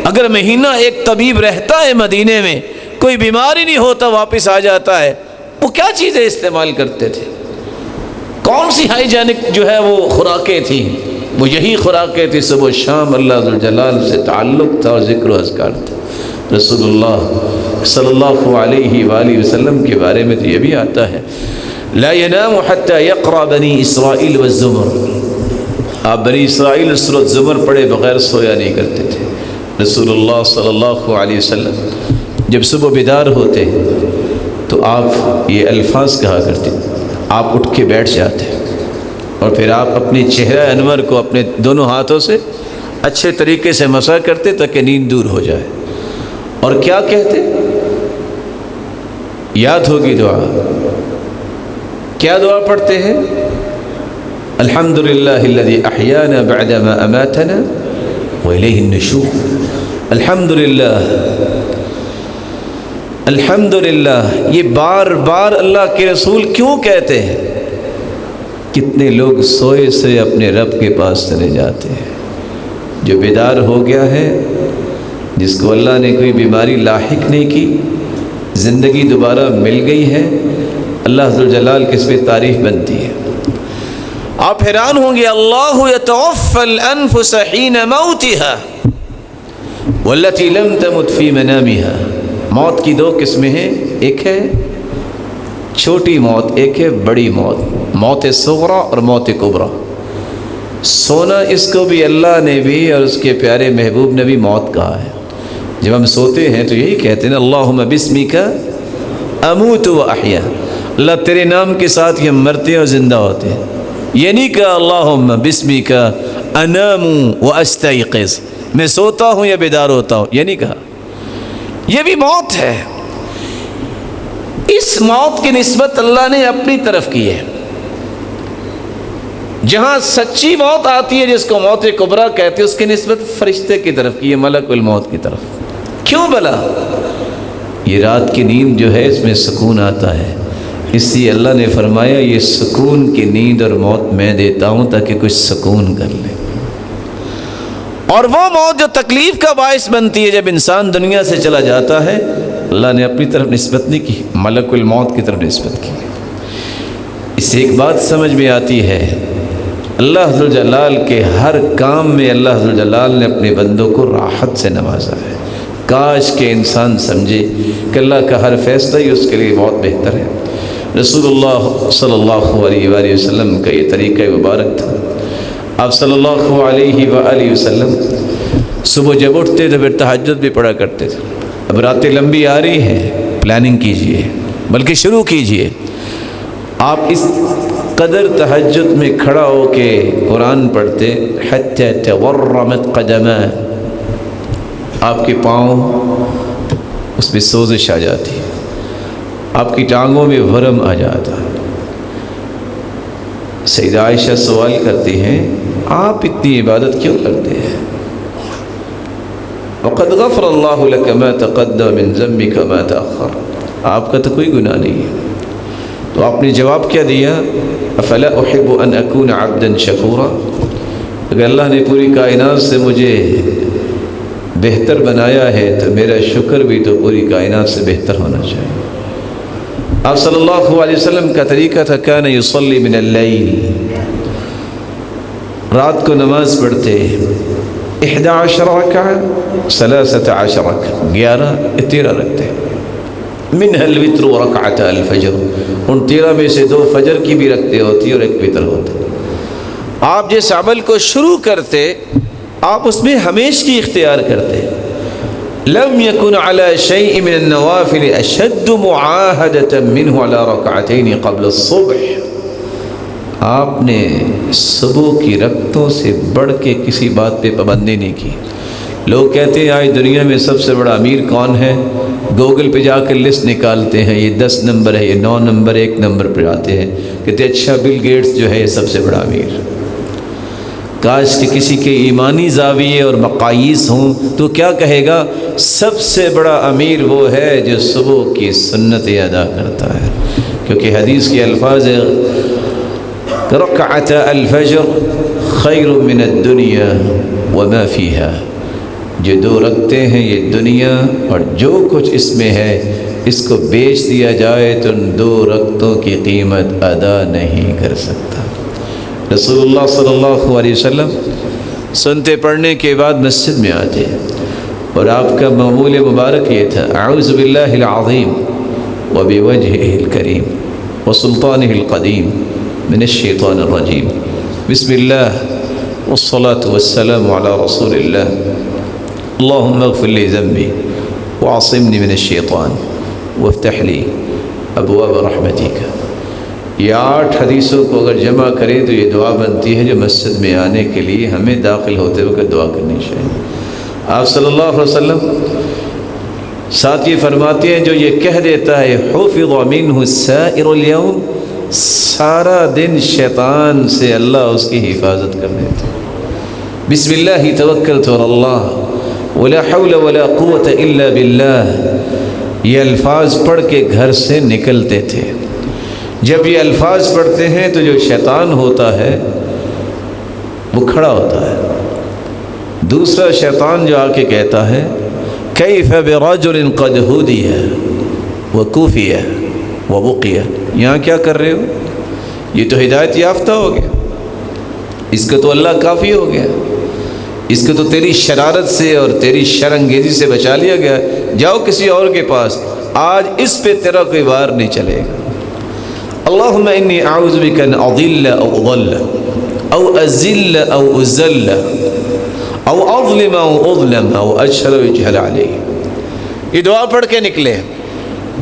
اگر مہینہ ایک طبیب رہتا ہے مدینے میں، کوئی بیماری نہیں ہوتا، واپس آ جاتا ہے، وہ کیا چیزیں استعمال کرتے تھے؟ کون سی ہائیجینک جو ہے وہ خوراکیں تھیں؟ وہ یہی خوراکیں تھیں، صبح و شام اللہ ذوالجلال سے تعلق تھا اور ذکر و اذکار تھا۔ رسول اللہ صلی اللہ علیہ وآلہ وسلم کے بارے میں تو یہ بھی آتا ہے، لا ینام حتی یقرأ بنی اسرائیل والزمر، آپ بنی اسرائیل سورۃ زمر پڑھے بغیر سویا نہیں کرتے تھے۔ رسول اللہ صلی اللہ علیہ وسلم جب صبح بیدار ہوتے تو آپ یہ الفاظ کہا کرتے، آپ اٹھ کے بیٹھ جاتے اور پھر آپ اپنے چہرہ انور کو اپنے دونوں ہاتھوں سے اچھے طریقے سے مسح کرتے تاکہ نیند دور ہو جائے، اور کیا کہتے؟ یاد ہوگی دعا، کیا دعا پڑھتے ہیں؟ الحمدللہ الذی احیانا بعدما اماتنا والیہ النشور۔ الحمدللہ، الحمدللہ، یہ بار بار اللہ کے رسول کیوں کہتے ہیں؟ کتنے لوگ سوئے سے اپنے رب کے پاس چلے جاتے ہیں، جو بیدار ہو گیا ہے، جس کو اللہ نے کوئی بیماری لاحق نہیں کی، زندگی دوبارہ مل گئی ہے، اللہ ذوالجلال کس پہ تعریف بنتی ہے۔ آپ حیران ہوں گے، اللہ یتوفی الانفس حین موتها والتي لم تمت فی منامها۔ موت کی دو قسمیں ہیں، ایک ہے چھوٹی موت، ایک ہے بڑی موت، موت صغرا اور موت کبریٰ۔ سونا اس کو بھی اللہ نے بھی اور اس کے پیارے محبوب نے بھی موت کہا ہے۔ جب ہم سوتے ہیں تو یہی کہتے ہیں، اللہم بسمک اموت و احیا، اللہ تیرے نام کے ساتھ ہم مرتے اور زندہ ہوتے ہیں۔ یہ نہیں کہا اللہم بسمک انام و استیقظ، میں سوتا ہوں یا بیدار ہوتا ہوں، یہ نہیں کہا، یہ بھی موت ہے۔ اس موت کی نسبت اللہ نے اپنی طرف کی ہے۔ جہاں سچی موت آتی ہے جس کو موت کبریٰ کہتے ہیں، اس کی نسبت فرشتے کی طرف کی ہے، ملک الموت کی طرف۔ کیوں بلا؟ یہ رات کی نیند جو ہے اس میں سکون آتا ہے، اس لیے اللہ نے فرمایا یہ سکون کی نیند اور موت میں دیتا ہوں تاکہ کچھ سکون کر لے۔ اور وہ موت جو تکلیف کا باعث بنتی ہے جب انسان دنیا سے چلا جاتا ہے، اللہ نے اپنی طرف نسبت نہیں کی، ملک الموت کی طرف نسبت کی۔ اس سے ایک بات سمجھ میں آتی ہے، اللہ ذوالجلال کے ہر کام میں اللہ ذوالجلال نے اپنے بندوں کو راحت سے نوازا ہے۔ کاش کہ انسان سمجھے کہ اللہ کا ہر فیصلہ ہی اس کے لیے بہت بہتر ہے۔ رسول اللہ صلی اللہ علیہ وآلہ وسلم کا یہ طریقہ مبارک تھا۔ آپ صلی اللہ علیہ وآلہ وسلم صبح جب اٹھتے تو پھر تہجد بھی پڑھا کرتے تھے۔ اب راتیں لمبی آ رہی ہیں، پلاننگ کیجئے، بلکہ شروع کیجئے۔ آپ اس قدر تہجد میں کھڑا ہو کے قرآن پڑھتے، حتی تورمت قدماہ، آپ کے پاؤں اس میں سوزش آ جاتی، آپ کی ٹانگوں میں ورم آ جاتا۔ سیدہ عائشہ سوال کرتی ہیں، آپ اتنی عبادت کیوں کرتے ہیں؟ وقد غفر اللہ لک ما تقدم من ذنبک ما تأخر، آپ کا تو کوئی گناہ نہیں ہے۔ تو آپ نے جواب کیا دیا؟ افلا احب ان اکون عبدا شکورا، اگر اللہ نے پوری کائنات سے مجھے بہتر بنایا ہے تو میرا شکر بھی تو پوری کائنات سے بہتر ہونا چاہیے۔ آپ صلی اللہ علیہ وسلم کا طریقہ تھا، کان یصلی من اللیل، رات کو نماز پڑھتے 11 رکعہ 13 رکعہ، 11 13 رکھتے، منها الوتر ورکعۃ الفجر، ان 13 میں سے 2 فجر کی بھی رکھتے ہوتی اور 1 وتر ہوتا۔ آپ جس عمل کو شروع کرتے آپ اس میں ہمیشگی اختیار کرتے۔ لم يكن على شيء من النوافل اشد معاهدة منه على ركعتين قبل الصبح، آپ نے صبح کی رکعتوں سے بڑھ کے کسی بات پہ پابندی نہیں کی۔ لوگ کہتے ہیں آج دنیا میں سب سے بڑا امیر کون ہے، گوگل پہ جا کر لسٹ نکالتے ہیں، یہ 10 نمبر ہے، یہ 9 نمبر، 1 نمبر پہ آتے ہیں، کہتے اچھا بل گیٹس جو ہے یہ سب سے بڑا امیر۔ کاش کہ کسی کے ایمانی زاویے اور مقاییس ہوں تو کیا کہے گا، سب سے بڑا امیر وہ ہے جو صبح کی سنتیں ادا کرتا ہے، کیونکہ حدیث کے الفاظ ہے رکعت الفجر خیر من الدنیا وما فیها، جو 2 رکعتیں ہیں یہ دنیا اور جو کچھ اس میں ہے اس کو بیچ دیا جائے تو ان 2 رکعتوں کی قیمت ادا نہیں کر سکتا۔ رسول اللہ صلی اللہ علیہ وسلم سنتے پڑھنے کے بعد مسجد میں آتے اور آپ کا معمول مبارک یہ تھا، اعوذ باللہ العظیم وبوجہہ الکریم وسلطانہ القدیم من الشیطان الرجیم، بسم اللہ والصلاة والسلام علی رسول اللہ، اللہم اغفر لی ذنبی وعصمنی من الشیطان وافتح لی ابواب رحمتک۔ یہ 8 حدیثوں کو اگر جمع کریں تو یہ دعا بنتی ہے جو مسجد میں آنے کے لیے ہمیں داخل ہوتے وقت دعا کرنی چاہیے۔ آپ صلی اللہ علیہ وسلم ساتھ یہ فرماتے ہیں جو یہ کہہ دیتا ہے حفظ منہ سائر اليوم، سارا دن شیطان سے اللہ اس کی حفاظت کر دیتا ہے۔ بسم اللہ توکلت علی اللہ ولا حول ولا قوت الا باللہ، یہ الفاظ پڑھ کے گھر سے نکلتے تھے۔ جب یہ الفاظ پڑھتے ہیں تو جو شیطان ہوتا ہے وہ کھڑا ہوتا ہے، دوسرا شیطان جو آ کے کہتا ہے کیف برجل قد ہدی وکفی ووقی، یہاں کیا کر رہے ہو، یہ تو ہدایت یافتہ ہو گیا، اس کا تو اللہ کافی ہو گیا، اس کو تو تیری شرارت سے اور تیری شر انگیزی سے بچا لیا گیا، جاؤ کسی اور کے پاس، آج اس پہ تیرا کوئی وار نہیں چلے گا۔ اللہم انی اعوذ بک ان اضل او اضل او ازل او ازل او اظلم او اظلم او اجہل و اجہل علیہ، یہ دعا پڑھ کے نکلے،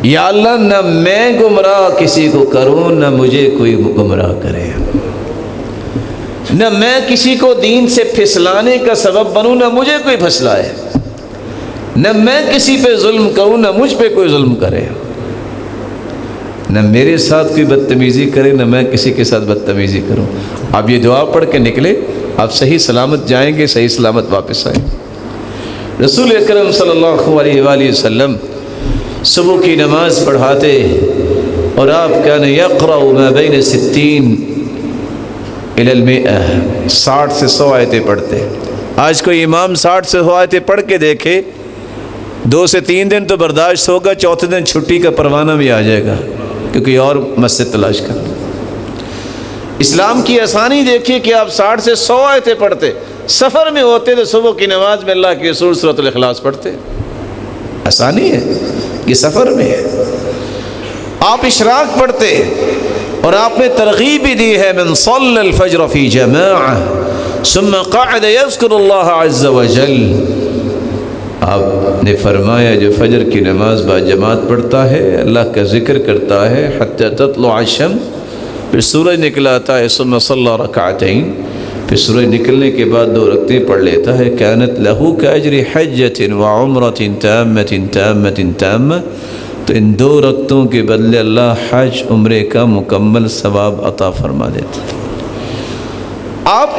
یا اللہ نہ میں گمراہ کسی کو کروں نہ مجھے کوئی گمراہ کرے، نہ میں کسی کو دین سے پھسلانے کا سبب بنوں نہ مجھے کوئی پھسلائے، نہ میں کسی پہ ظلم کروں نہ مجھ پہ کوئی ظلم کرے، نہ میرے ساتھ کوئی بدتمیزی کرے نہ میں کسی کے ساتھ بدتمیزی کروں۔ آپ یہ دعا پڑھ کے نکلے، آپ صحیح سلامت جائیں گے، صحیح سلامت واپس آئیں گے۔ رسول اکرم صلی اللہ علیہ وآلہ وسلم صبح کی نماز پڑھاتے اور آپ کان یقرأ ما بین 60 الی 100، 60 سے 100 آیتیں پڑھتے۔ آج کوئی امام 60 سے 100 آیتیں پڑھ کے دیکھے، 2 سے 3 دن تو برداشت ہوگا، چوتھے دن چھٹی کا پروانہ بھی آ جائے گا کیونکہ اور مسجد تلاش کر۔ اسلام کی آسانی دیکھیے کہ آپ 60 سے 100 آیتیں پڑھتے، سفر میں ہوتے تو صبح کی نماز میں اللہ کے رسول سورۃ الاخلاص پڑھتے، آسانی ہے، یہ سفر میں ہے۔ آپ اشراق پڑھتے اور آپ نے ترغیب بھی دی ہے من صلی الفجر فی جماعہ ثم قعد یذکر اللہ عز وجل، آپ نے فرمایا جو فجر کی نماز با جماعت پڑھتا ہے اللہ کا ذکر کرتا ہے حتی تطلع الشمس، پھر سورج نکل آتا ہے، ثم صلی رکعتین، پھر سورج نکلنے کے بعد 2 رکعتیں پڑھ لیتا ہے، کانت لہ کاجر حجۃ وعمرۃ تامۃ تامۃ تامہ، تو ان 2 رکعتوں کے بدلے اللہ حج عمرے کا مکمل ثواب عطا فرما دیتا ہے۔ آپ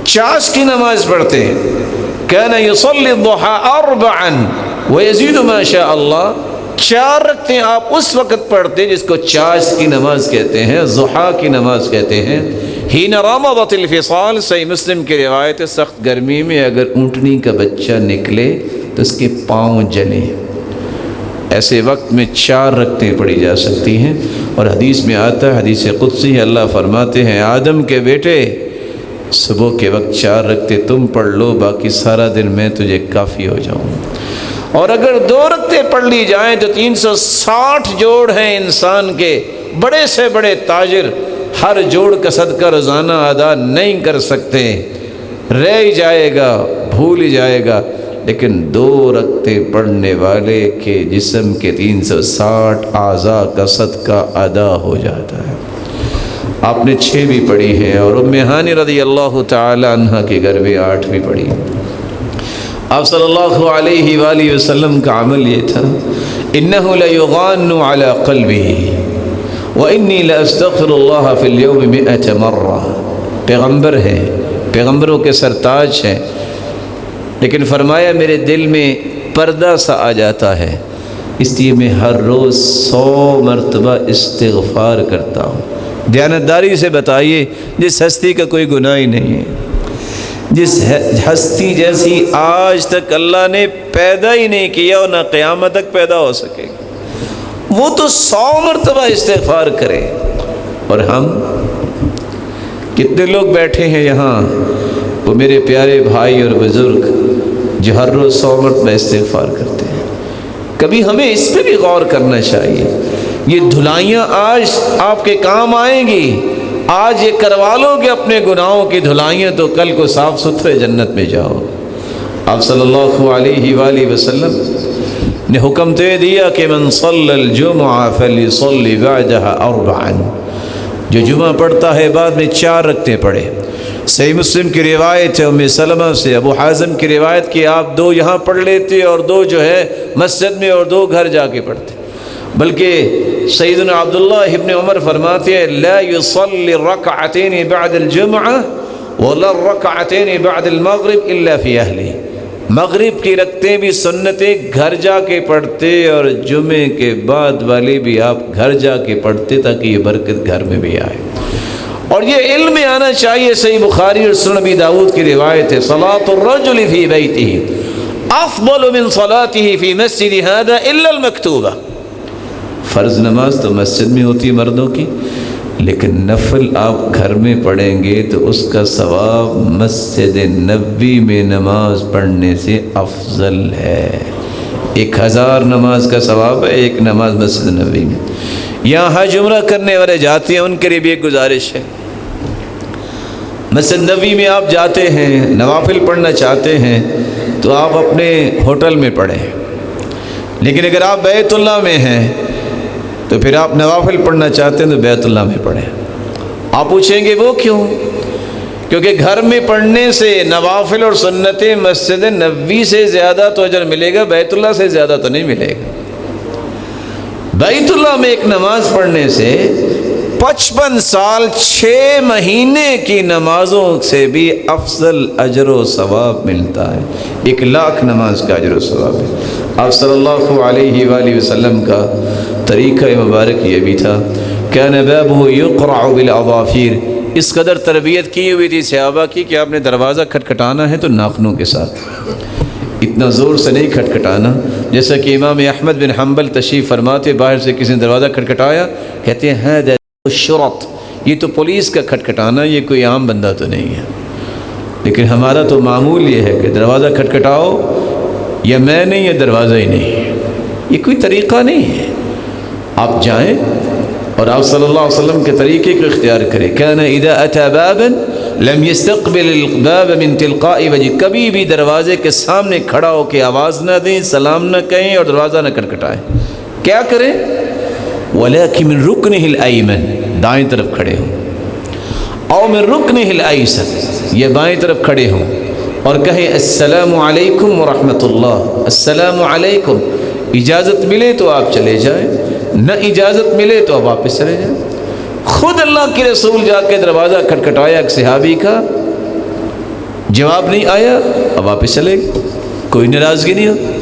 چاش کی نماز پڑھتے ہیں، کان یصلی الضحی 4 ویزید ما شاء اللہ، 4 رکعتیں آپ اس وقت پڑھتے جس کو چاش کی نماز کہتے ہیں، ضحیٰ کی نماز کہتے ہیں۔ حین رمضت الفصال، صحیح مسلم کی روایت ہے، سخت گرمی میں اگر اونٹنی کا بچہ نکلے تو اس کے پاؤں جلیں، ایسے وقت میں 4 رکعتیں پڑھی جا سکتی ہیں۔ اور حدیث میں آتا ہے، حدیث قدسی، اللہ فرماتے ہیں آدم کے بیٹے صبح کے وقت 4 رکعتیں تم پڑھ لو، باقی سارا دن میں تجھے کافی ہو جاؤں۔ اور اگر 2 رکعتیں پڑھ لی جائیں تو 360 جوڑ ہیں انسان کے، بڑے سے بڑے تاجر ہر جوڑ کا صدقہ روزانہ ادا نہیں کر سکتے، رہ ہی جائے گا، بھول ہی جائے گا، لیکن 2 رکعتیں پڑھنے والے کے جسم کے 360 اعضاء کا صدقہ ادا ہو جاتا ہے۔ آپ نے 6 بھی پڑھی ہیں، اور ام ہانی رضی اللہ تعالی عنہ کے گھر میں 8 بھی پڑھی۔ آپ صلی اللہ علیہ وآلہ وسلم کا عمل یہ تھا، انہ لیغان علی قلبی وانی لاستغفر اللہ فی اليوم 100 مرہ۔ پیغمبر ہیں، پیغمبروں کے سرتاج ہیں، لیکن فرمایا میرے دل میں پردہ سا آ جاتا ہے، اس لیے میں ہر روز 100 مرتبہ استغفار کرتا ہوں۔ دیانتداری سے بتائیے، جس ہستی کا کوئی گناہ ہی نہیں ہے، جس ہستی جیسی آج تک اللہ نے پیدا ہی نہیں کیا اور نہ قیامت تک پیدا ہو سکے، وہ تو 100 مرتبہ استغفار کرے۔ اور ہم کتنے لوگ بیٹھے ہیں یہاں، وہ میرے پیارے بھائی اور بزرگ جو ہر روز 100 مرتبہ استغفار کرتے ہیں۔ کبھی ہمیں اس پہ بھی غور کرنا چاہیے۔ یہ دھلائیاں آج آپ کے کام آئیں گی، آج یہ کروا لو گے اپنے گناہوں کی دھلائیاں، تو کل کو صاف ستھرے جنت میں جاؤ۔ آپ صلی اللہ علیہ وآلہ وسلم نے حکم دے دیا کہ من صلی الجمعہ فلیصلی بعدها 4، جو جمعہ پڑھتا ہے بعد میں 4 رکعتیں پڑھے۔ صحیح مسلم کی روایت ہے ام سلمہ سے، ابو حازم کی روایت کہ آپ 2 یہاں پڑھ لیتے اور 2 جو ہے مسجد میں اور 2 گھر جا کے پڑھتے۔ بلکہ سیدنا عبداللہ ابن عمر فرماتے ہیں لا يصلي ركعتين بعد الجمعة ولا ركعتين بعد المغرب الا في اهله۔ مغرب کی رکعتیں بھی سنتیں گھر جا کے پڑھتے، اور جمعے کے بعد والی بھی آپ گھر جا کے پڑھتے، تاکہ یہ برکت گھر میں بھی آئے۔ اور یہ علم میں آنا چاہیے۔ صحیح بخاری اور سنن ابی داؤد کی روایت ہے صلاۃ الرجل فی بیتہ افضل من صلاته فی مسجد هذا الا المکتوبہ۔ فرض نماز تو مسجد میں ہوتی ہے مردوں کی، لیکن نفل آپ گھر میں پڑھیں گے تو اس کا ثواب مسجد نبوی میں نماز پڑھنے سے افضل ہے۔ 1000 نماز کا ثواب ہے ایک نماز مسجد نبوی میں۔ یہاں حج عمرہ کرنے والے جاتے ہیں، ان کے لیے بھی ایک گزارش ہے، مسجد نبوی میں آپ جاتے ہیں، نوافل پڑھنا چاہتے ہیں تو آپ اپنے ہوٹل میں پڑھیں، لیکن اگر آپ بیت اللہ میں ہیں تو پھر آپ نوافل پڑھنا چاہتے ہیں تو بیت اللہ میں پڑھیں۔ آپ پوچھیں گے وہ کیوں؟ کیونکہ گھر میں پڑھنے سے نوافل اور سنتیں مسجد نبوی سے زیادہ تو اجر ملے گا، بیت اللہ سے زیادہ تو نہیں ملے گا۔ بیت اللہ میں ایک نماز پڑھنے سے 55 سال 6 مہینے کی نمازوں سے بھی افضل اجر و ثواب ملتا ہے۔ 1,00,000 نماز کا اجر و ثواب ہے۔ آپ صلی اللہ علیہ وآلہ وسلم کا طریقہ مبارک یہ بھی تھا، کان بابہ یقرع بالاظافیر۔ اس قدر تربیت کی ہوئی تھی صحابہ کی کہ آپ نے دروازہ کھٹکھٹانا ہے تو ناخنوں کے ساتھ، اتنا زور سے نہیں کھٹکھٹانا۔ جیسا کہ امام احمد بن حنبل تشریف فرماتے، باہر سے کسی نے دروازہ کھٹکھٹایا، کہتے ہیں ہذا الشرط، یہ تو پولیس کا کھٹکھٹانا، یہ کوئی عام بندہ تو نہیں ہے۔ لیکن ہمارا تو معمول یہ ہے کہ دروازہ کھٹکھٹاؤ، یا میں نہیں یا دروازہ ہی نہیں، یہ کوئی طریقہ نہیں ہے۔ آپ جائیں اور آپ صلی اللہ علیہ وسلم کے طریقے کو اختیار کریں۔ کان اذا اتى بابا لم يستقبل الباب من تلقاء وجه، کبھی بھی دروازے کے سامنے کھڑا ہو کے آواز نہ دیں، سلام نہ کہیں اور دروازہ نہ کھٹکھٹائیں۔ کیا کریں؟ ولكن من ركنه الايمن، دائیں طرف کھڑے ہوں، او من ركنه الايسر، یہ بائیں طرف کھڑے ہوں، اور کہیں السلام علیکم ورحمۃ اللہ، السلام علیکم۔ اجازت ملے تو آپ چلے جائیں، نہ اجازت ملے تو آپ واپس چلے جائیں۔ خود اللہ کے رسول جا کے دروازہ کھٹکھٹایا ایک صحابی کا، جواب نہیں آیا، اب واپس چلے گئے، کوئی ناراضگی نہیں ہو۔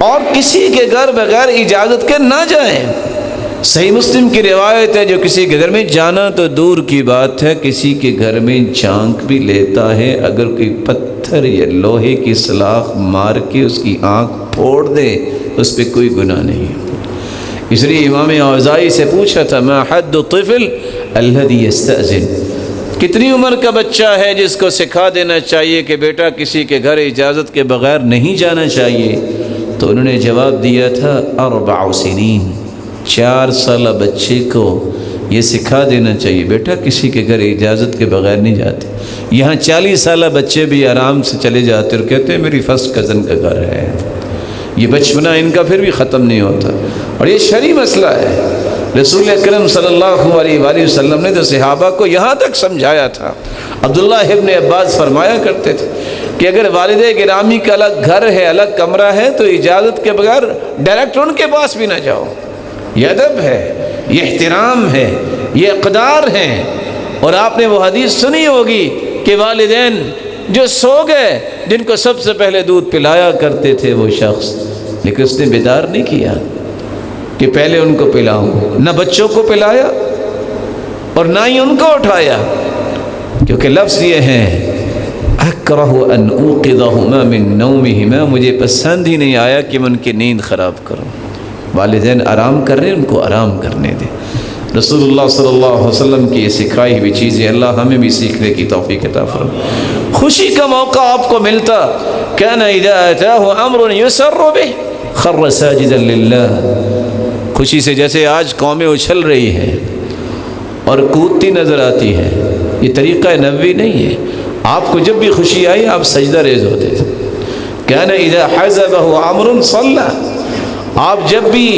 اور کسی کے گھر بغیر اجازت کے نہ جائیں۔ صحیح مسلم کی روایت ہے، جو کسی کے گھر میں جانا تو دور کی بات ہے، کسی کے گھر میں جھانک بھی لیتا ہے، اگر کوئی پتھر یا لوہے کی سلاخ مار کے اس کی آنکھ پھوڑ دے، اس پہ کوئی گناہ نہیں۔ اس لیے امام اوزاعی سے پوچھا تھا ما حد الطفل الذي يستأذن، کتنی عمر کا بچہ ہے جس کو سکھا دینا چاہیے کہ بیٹا کسی کے گھر اجازت کے بغیر نہیں جانا چاہیے؟ تو انہوں نے جواب دیا تھا 4 سنین، 4 سالہ بچے کو یہ سکھا دینا چاہیے بیٹا کسی کے گھر اجازت کے بغیر نہیں جاتے۔ یہاں 40 سالہ بچے بھی آرام سے چلے جاتے اور کہتے ہیں میری فرسٹ کزن کا گھر ہے۔ یہ بچپنا ان کا پھر بھی ختم نہیں ہوتا، اور یہ شرعی مسئلہ ہے۔ رسول اکرم صلی اللہ علیہ وآلہ وسلم نے تو صحابہ کو یہاں تک سمجھایا تھا۔ عبداللہ ابن عباس فرمایا کرتے تھے کہ اگر والد گرامی کا الگ گھر ہے، الگ کمرہ ہے، تو اجازت کے بغیر ڈائریکٹ ان کے پاس بھی نہ جاؤ۔ یہ ادب ہے، یہ احترام ہے، یہ اقدار ہیں۔ اور آپ نے وہ حدیث سنی ہوگی کہ والدین جو سو گئے، جن کو سب سے پہلے دودھ پلایا کرتے تھے وہ شخص، لیکن اس نے بیدار نہیں کیا کہ پہلے ان کو پلاؤں، نہ بچوں کو پلایا اور نہ ہی ان کو اٹھایا، کیونکہ لفظ یہ ہے اکرہ ان اوقظہما من نومہما، مجھے پسند ہی نہیں آیا کہ میں ان کی نیند خراب کروں۔ والدین آرام کر رہے ہیں، ان کو آرام کرنے دیں۔ رسول اللہ صلی اللہ علیہ وسلم کی یہ سکھائی ہوئی چیزیں اللہ ہمیں بھی سیکھنے کی توفیق عطا فرمائے۔ خوشی کا موقع آپ کو ملتا، کان اذا اتاہ امر یسر بہ خر ساجدا للہ، خوشی سے جیسے آج قومیں اچھل رہی ہیں اور کودتی نظر آتی ہے، یہ طریقہ نبوی نہیں ہے۔ آپ کو جب بھی خوشی آئی آپ سجدہ ریز ہوتے تھے۔ کان اذا حزبہ امر صلی، آپ جب بھی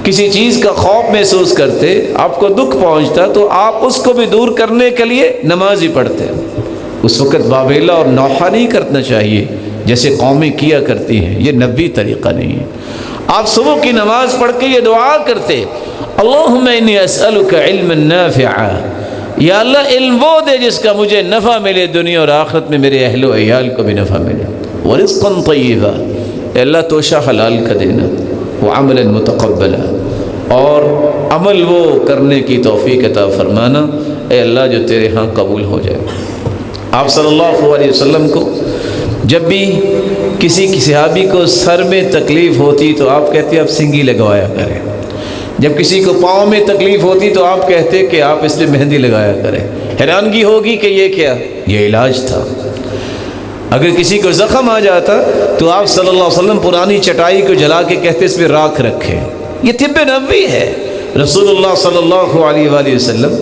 کسی چیز کا خوف محسوس کرتے، آپ کو دکھ پہنچتا، تو آپ اس کو بھی دور کرنے کے لیے نماز ہی پڑھتے۔ اس وقت بابیلا اور نوحہ نہیں کرنا چاہیے جیسے قومیں کیا کرتی ہیں، یہ نبوی طریقہ نہیں ہے۔ آپ صبح کی نماز پڑھ کے یہ دعا کرتے، اللہم انی اسألک علما نافعا، یا اللہ علم وہ دے جس کا مجھے نفع ملے دنیا اور آخرت میں، میرے اہل و عیال کو بھی نفع ملے، ورزقا طیبا، اے اللہ توشہ حلال کا دینا، وعملا متقبلا، اور عمل وہ کرنے کی توفیق عطا فرمانا اے اللہ جو تیرے ہاں قبول ہو جائے۔ آپ صلی اللہ علیہ وسلم کو جب بھی کسی صحابی کو سر میں تکلیف ہوتی تو آپ کہتے آپ سنگی لگوایا کریں، جب کسی کو پاؤں میں تکلیف ہوتی تو آپ کہتے کہ آپ اس میں مہندی لگایا کریں۔ حیرانگی ہوگی کہ یہ کیا؟ یہ علاج تھا۔ اگر کسی کو زخم آ جاتا تو آپ صلی اللہ علیہ وسلم پرانی چٹائی کو جلا کے کہتے اس میں راکھ رکھیں، یہ طب نبوی ہے۔ رسول اللہ صلی اللہ علیہ وآلہ وسلم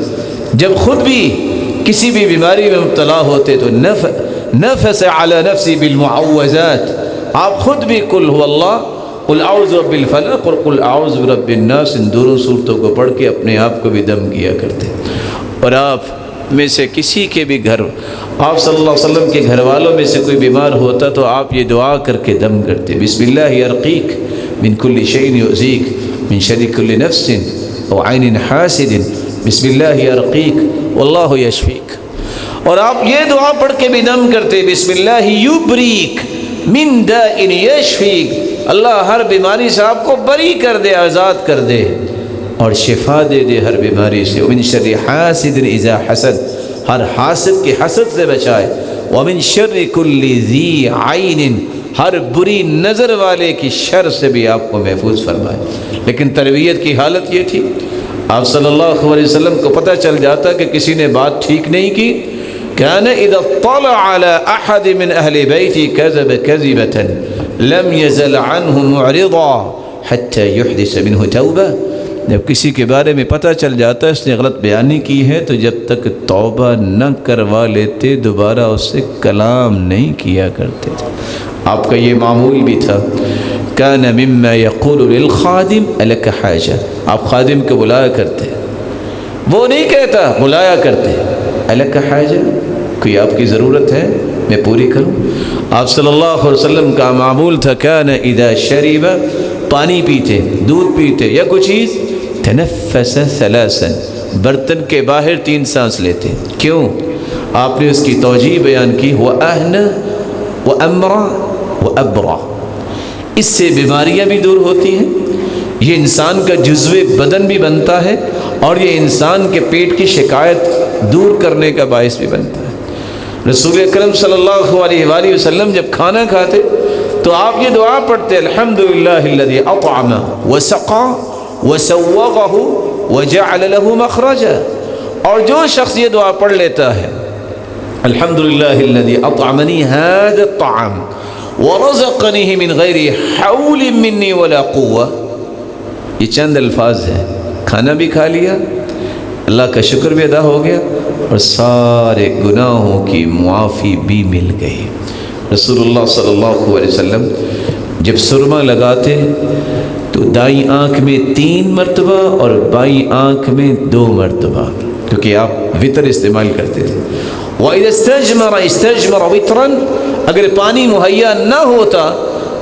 جب خود بھی کسی بھی بیماری میں مبتلا ہوتے تو نفس علی نفسی بالمعوذات، آپ خود بھی قل هو اللہ، قل اعوذ برب الفلق اور قل اعوذ برب الناس، ان دونوں صورتوں کو پڑھ کے اپنے آپ کو بھی دم کیا کرتے۔ اور آپ میں سے کسی کے بھی گھر، آپ صلی اللہ علیہ وسلم کے گھر والوں میں سے کوئی بیمار ہوتا تو آپ یہ دعا کر کے دم کرتے، بسم اللہ ارقیک من کل شیء یؤذیک من شر کل نفس او عین حاسد، بسم اللہ ارقیک واللہ یشفیک۔ اور آپ یہ دعا پڑھ کے بھی دم کرتے، بسم اللہ یبریک من داء یشفیک، اللہ ہر بیماری سے آپ کو بری کر دے، آزاد کر دے اور شفا دے دے ہر بیماری سے، ومن شر حاسد اذا حسد، ہر حاسد کے حسد سے بچائے، ومن شر کل ذی عین، ہر بری نظر والے کی شر سے بھی آپ کو محفوظ فرمائے۔ لیکن تربیت کی حالت یہ تھی، آپ صلی اللہ علیہ وسلم کو پتہ چل جاتا کہ کسی نے بات ٹھیک نہیں کی، کان اذا اطلع علی احد من اہل بیتی کذب کذبۃ لم یزل عنہ معرضا حتی یحدث منہ توبہ، جب کسی کے بارے میں پتہ چل جاتا ہے اس نے غلط بیانی کی ہے تو جب تک توبہ نہ کروا لیتے دوبارہ اس سے کلام نہیں کیا کرتے تھے۔ آپ کا یہ معمول بھی تھا، کان مما یقول للخادم الک حاجہ، آپ خادم کو بلایا کرتے، وہ نہیں کہتا بلایا کرتے، الک حاجہ، کوئی آپ کی ضرورت ہے میں پوری کروں۔ آپ صلی اللہ علیہ وسلم کا معمول تھا، کان اذا شرب، پانی پیتے، دودھ پیتے یا کوئی چیز، تنفس ثلاثا، برتن کے باہر 3 سانس لیتے۔ کیوں؟ آپ نے اس کی توجیہ بیان کی، وَأَهْنَ وَأَمْرَ وَأَبْرَ، اس سے بیماریاں بھی دور ہوتی ہیں، یہ انسان کا جزو بدن بھی بنتا ہے اور یہ انسان کے پیٹ کی شکایت دور کرنے کا باعث بھی بنتا ہے۔ رسول اکرم صلی اللہ علیہ وآلہ وسلم جب کھانا کھاتے تو آپ یہ دعا پڑھتے، الحمدللہ الذی اطعم وسقى وسوغه وجعل له مخرجا، اور جو شخص یہ دعا پڑھ لیتا ہے الحمدللہ الذی اطعمنی ھذا الطعام ورزقنیہ من غیر حول منی ولا قوہ، یہ چند الفاظ ہیں، کھانا بھی کھا لیا، اللہ کا شکر بھی ادا ہو گیا، اور سارے گناہوں کی معافی بھی مل گئی۔ رسول اللہ صلی اللہ علیہ وسلم جب سرما لگاتے تو دائیں آنکھ میں 3 مرتبہ اور بائیں آنکھ میں 2 مرتبہ، کیونکہ آپ وطر استعمال کرتے تھے۔ وَإِذَا اسْتَجْمَرَ وِطْرًا، اگر پانی مہیا نہ ہوتا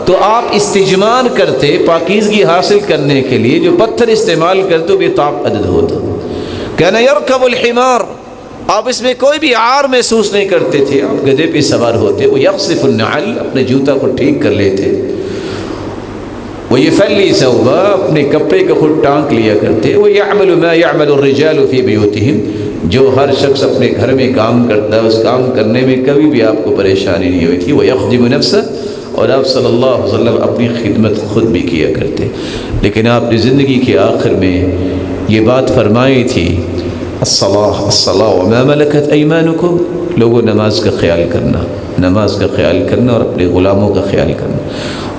تو آپ استجمار کرتے پاکیزگی حاصل کرنے کے لیے، جو پتھر استعمال کرتے وہ طاق عدد ہوتا۔ کَانَ يَرْكَبُ الْحِمَارُ، آپ اس میں کوئی بھی عار محسوس نہیں کرتے تھے، آپ گدھے پہ سوار ہوتے، وہ يَقْصِفُ النَّعَلَ، اپنے جوتا کو ٹھیک کر لیتے، وَيُفَلِّي ثَوْبَهُ، اپنے کپڑے کو خود ٹانک لیا کرتے، وَيَعْمَلُ مَا يَعْمَلُ الرِّجَالُ فِي بِيُوتِهِمْ، جو ہر شخص اپنے گھر میں کام کرتا ہے، اس کام کرنے میں کبھی بھی آپ کو پریشانی نہیں ہوئی تھی۔ وَيَخْدِمُ نَفْسَهُ، اور آپ صلی اللہ علیہ وسلم اپنی خدمت خود بھی کیا کرتے، لیکن آپ نے زندگی کے آخر میں یہ بات فرمائی تھی، الصلاۃ وما ملکت ایمانکم، لوگوں نماز کا خیال کرنا، نماز کا خیال کرنا اور اپنے غلاموں کا خیال کرنا۔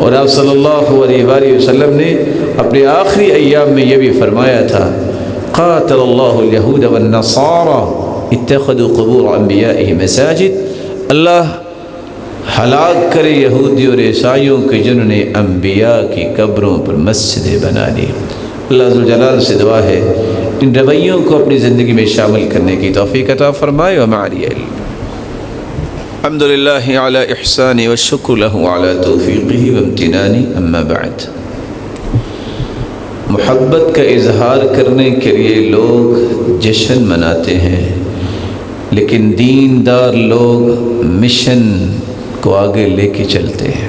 اور آپ صلی اللہ علیہ وآلہ وسلم نے اپنے آخری ایام میں یہ بھی فرمایا تھا، قاتل اللہ الیہود والنصارى اتخذوا قبور انبیائہ مساجد، اللہ ہلاک کرے یہودی اور عیسائیوں کے جنہوں نے انبیاء کی قبروں پر مسجدیں بنا لی۔ اللہ ذوالجلال سے دعا ہے ان رویوں کو اپنی زندگی میں شامل کرنے کی توفیق عطا فرمائے۔ ومع العلم، الحمد للہ علی احسانہ والشکر لہ علی توفیقہ وامتنانہ، اما بعد۔ محبت کا اظہار کرنے کے لیے لوگ جشن مناتے ہیں، لیکن دیندار لوگ مشن کو آگے لے کے چلتے ہیں۔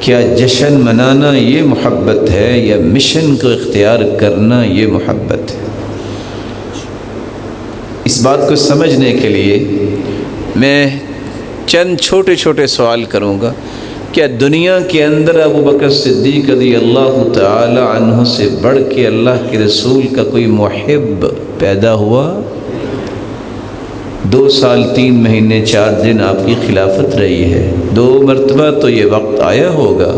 کیا جشن منانا یہ محبت ہے یا مشن کو اختیار کرنا یہ محبت ہے؟ اس بات کو سمجھنے کے لیے میں چند چھوٹے چھوٹے سوال کروں گا۔ کیا دنیا کے اندر ابو بکر صدیق رضی اللہ تعالی عنہ سے بڑھ کے اللہ کے رسول کا کوئی محب پیدا ہوا؟ 2 سال 3 مہینے 4 دن آپ کی خلافت رہی ہے، 2 مرتبہ تو یہ وقت آیا ہوگا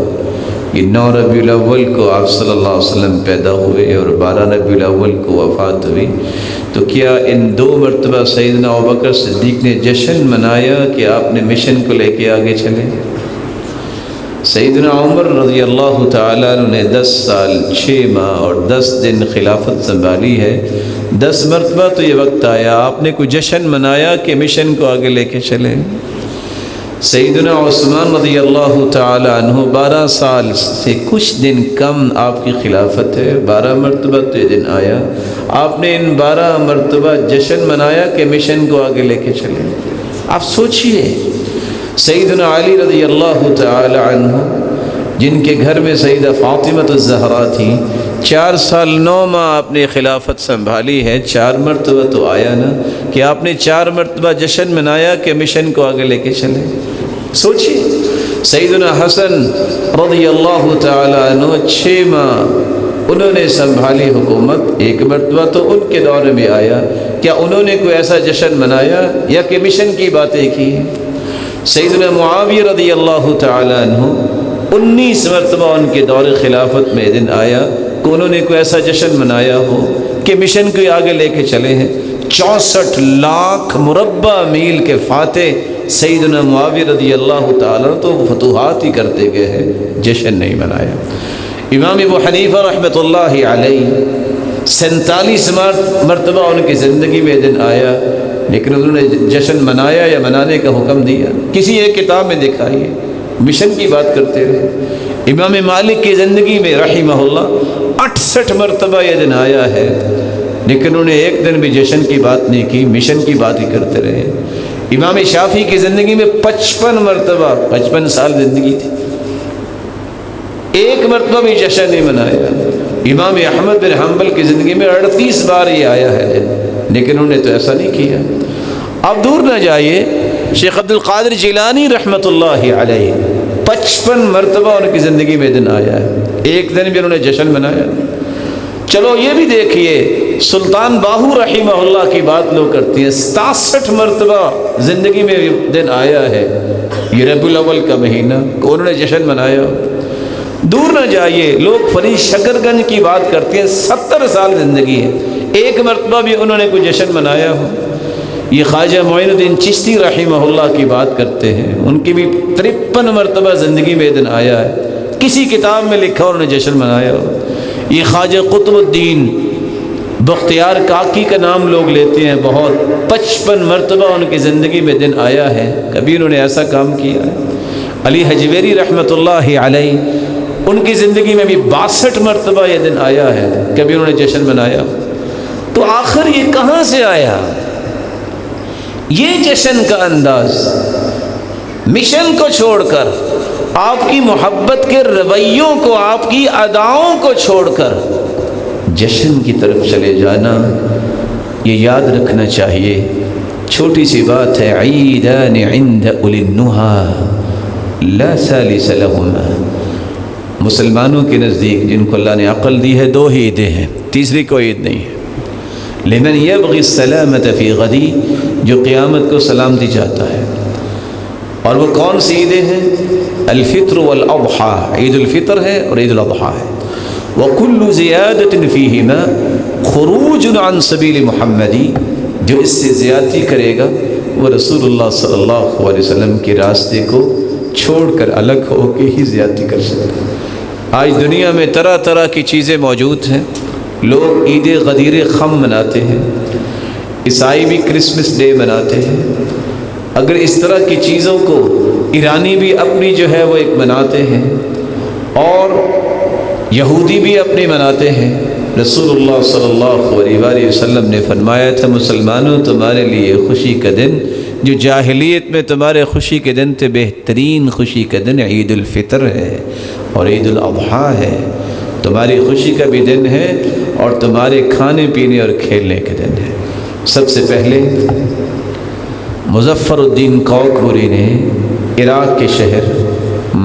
کہ 9 ربیع الاول کو آپ صلی اللہ علیہ وسلم پیدا ہوئے اور 12 ربیع الاول کو وفات ہوئی، تو کیا ان 2 مرتبہ سیدنا ابوبکر صدیق نے جشن منایا کہ آپ نے مشن کو لے کے آگے چلے؟ سیدنا عمر رضی اللہ تعالیٰ عنہ نے 10 سال 6 ماہ اور 10 دن خلافت سنبھالی ہے، 10 مرتبہ تو یہ وقت آیا، آپ نے کوئی جشن منایا کہ مشن کو آگے لے کے چلے؟ سیدنا عثمان رضی اللہ تعالیٰ عنہ 12 سال سے کچھ دن کم آپ کی خلافت ہے، 12 مرتبہ تو یہ دن آیا، آپ نے ان 12 مرتبہ جشن منایا کہ مشن کو آگے لے کے چلے؟ آپ سوچئے، سیدنا علی رضی اللہ تعالی عنہ جن کے گھر میں سیدہ فاطمہ الزہرا تھی، 4 سال 9 ماہ آپ نے خلافت سنبھالی ہے، 4 مرتبہ تو آیا نا کہ آپ نے 4 مرتبہ جشن منایا کہ مشن کو آگے لے کے چلے؟ سوچیے، سیدنا حسن رضی اللہ تعالی عنہ 6 ماہ انہوں نے سنبھالی حکومت، 1 مرتبہ تو ان کے دور میں آیا، کیا انہوں نے کوئی ایسا جشن منایا یا کہ مشن کی باتیں کی؟ سیدنا معاویہ رضی اللہ تعالی عنہ 19 مرتبہ ان کے دور خلافت میں دن آیا کہ انہوں نے کوئی ایسا جشن منایا ہو کہ مشن کو آگے لے کے چلے ہیں؟ 64 لاکھ مربع میل کے فاتح سیدنا معاویہ رضی اللہ تعالی عنہ تو فتوحات ہی کرتے گئے ہیں، جشن نہیں منایا۔ امام ابو حنیفہ رحمۃ اللہ علیہ 47 مرتبہ ان کی زندگی میں دن آیا، لیکن انہوں نے جشن منایا یا منانے کا حکم دیا؟ کسی ایک کتاب میں دکھائیے، مشن کی بات کرتے رہے۔ امام مالک کی زندگی میں رحمہ اللہ 68 مرتبہ یہ دن آیا ہے، لیکن انہوں نے ایک دن بھی جشن کی بات نہیں کی، مشن کی بات ہی کرتے رہے۔ امام شافعی کی زندگی میں 55 مرتبہ، 55 سال زندگی تھی، ایک مرتبہ بھی جشن نہیں منایا۔ امام احمد بن حنبل کی زندگی میں 38 بار یہ آیا ہے دن، لیکن انہوں نے تو ایسا نہیں کیا۔ اب دور نہ جائیے، شیخ عبد القادر جیلانی رحمۃ اللہ علیہ 55 مرتبہ ان کی زندگی میں دن آیا ہے، ایک دن بھی انہوں نے جشن منایا۔ چلو یہ بھی دیکھیے، سلطان باہو رحمہ کی بات لوگ کرتے ہیں، 67 مرتبہ زندگی میں دن آیا ہے یہ ربیع الاول کا مہینہ کہ انہوں نے جشن منایا۔ دور نہ جائیے، لوگ فرید شکر گنج کی بات کرتے ہیں، 70 سال زندگی ہے، ایک مرتبہ بھی انہوں نے کوئی جشن منایا ہو۔ یہ خواجہ معین الدین چشتی رحمہ اللہ کی بات کرتے ہیں، ان کی بھی 53 مرتبہ زندگی میں دن آیا ہے، کسی کتاب میں لکھا انہوں نے جشن منایا ہو۔ یہ خواجہ قطب الدین بختیار کاکی کا نام لوگ لیتے ہیں، بہت 55 مرتبہ ان کی زندگی میں دن آیا ہے، کبھی انہوں نے ایسا کام کیا ہے۔ علی حجویری رحمۃ اللہ علیہ، ان کی زندگی میں بھی 62 مرتبہ یہ دن آیا ہے، کبھی انہوں نے جشن منایا۔ تو آخر یہ کہاں سے آیا یہ جشن کا انداز؟ مشن کو چھوڑ کر، آپ کی محبت کے رویوں کو، آپ کی اداؤں کو چھوڑ کر جشن کی طرف چلے جانا، یہ یاد رکھنا چاہیے۔ چھوٹی سی بات ہے، عیدان عند اولی النہی لا ثالث لہما۔ مسلمانوں کے نزدیک جن کو اللہ نے عقل دی ہے 2 ہی عیدیں ہیں، تیسری کوئی عید نہیں ہے۔ لمن یبغی السلامۃ فی غدی، جو قیامت کو سلامتی چاہتا ہے، اور وہ کون سی عیدیں ہیں؟ الفطر والاضحیٰ، عید الفطر ہے اور عید الاضحیٰ ہے۔ وَكُلُّ زِيَادَةٍ فِيهِمَا خُرُوجٌ عَنْ سَبِيلِ مُحَمَّدِ، جو اس سے زیادتی کرے گا وہ رسول اللہ صلی اللہ علیہ وسلم کے راستے کو چھوڑ کر الگ ہو کے ہی زیادتی کر سکتا ہے۔ آج دنیا میں طرح طرح کی چیزیں موجود ہیں، لوگ عید غدیر خم مناتے ہیں، عیسائی بھی کرسمس ڈے مناتے ہیں۔ اگر اس طرح کی چیزوں کو ایرانی بھی اپنی جو ہے وہ ایک مناتے ہیں اور یہودی بھی اپنی مناتے ہیں، رسول اللہ صلی اللہ علیہ وآلہ وسلم نے فرمایا تھا، مسلمانوں تمہارے لیے خوشی کا دن جو جاہلیت میں تمہارے خوشی کے دن تھے، بہترین خوشی کا دن عید الفطر ہے اور عید الاضحیٰ ہے۔ تمہاری خوشی کا بھی دن ہے اور تمہارے کھانے پینے اور کھیلنے کے دن ہے۔ سب سے پہلے مظفر الدین کوکبری نے عراق کے شہر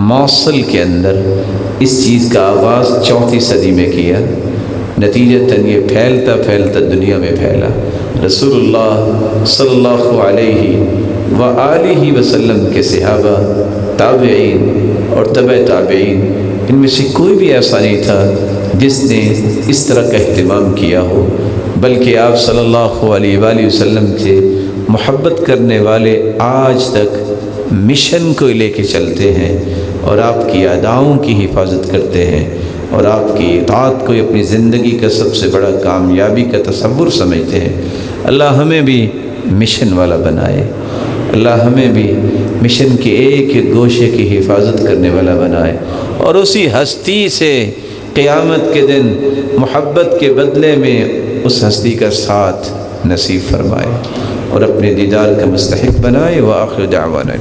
موصل کے اندر اس چیز کا آغاز 4 صدی میں کیا، نتیجتاً یہ پھیلتا پھیلتا دنیا میں پھیلا۔ رسول اللہ صلی اللہ علیہ وآلہ وسلم کے صحابہ، تابعین اور تبع تابعین، ان میں سے کوئی بھی ایسا نہیں تھا جس نے اس طرح کا اہتمام کیا ہو، بلکہ آپ صلی اللہ علیہ وآلہ وسلم سے محبت کرنے والے آج تک مشن کو لے کے چلتے ہیں اور آپ کی اداؤں کی حفاظت کرتے ہیں اور آپ کی اطاعت کو اپنی زندگی کا سب سے بڑا کامیابی کا تصور سمجھتے ہیں۔ اللہ ہمیں بھی مشن والا بنائے، اللہ ہمیں بھی مشن کے ایک ایک گوشے کی حفاظت کرنے والا بنائے، اور اسی ہستی سے قیامت کے دن محبت کے بدلے میں اس ہستی کا ساتھ نصیب فرمائے اور اپنے دیدار کا مستحق بنائے۔ وآخر دعوانا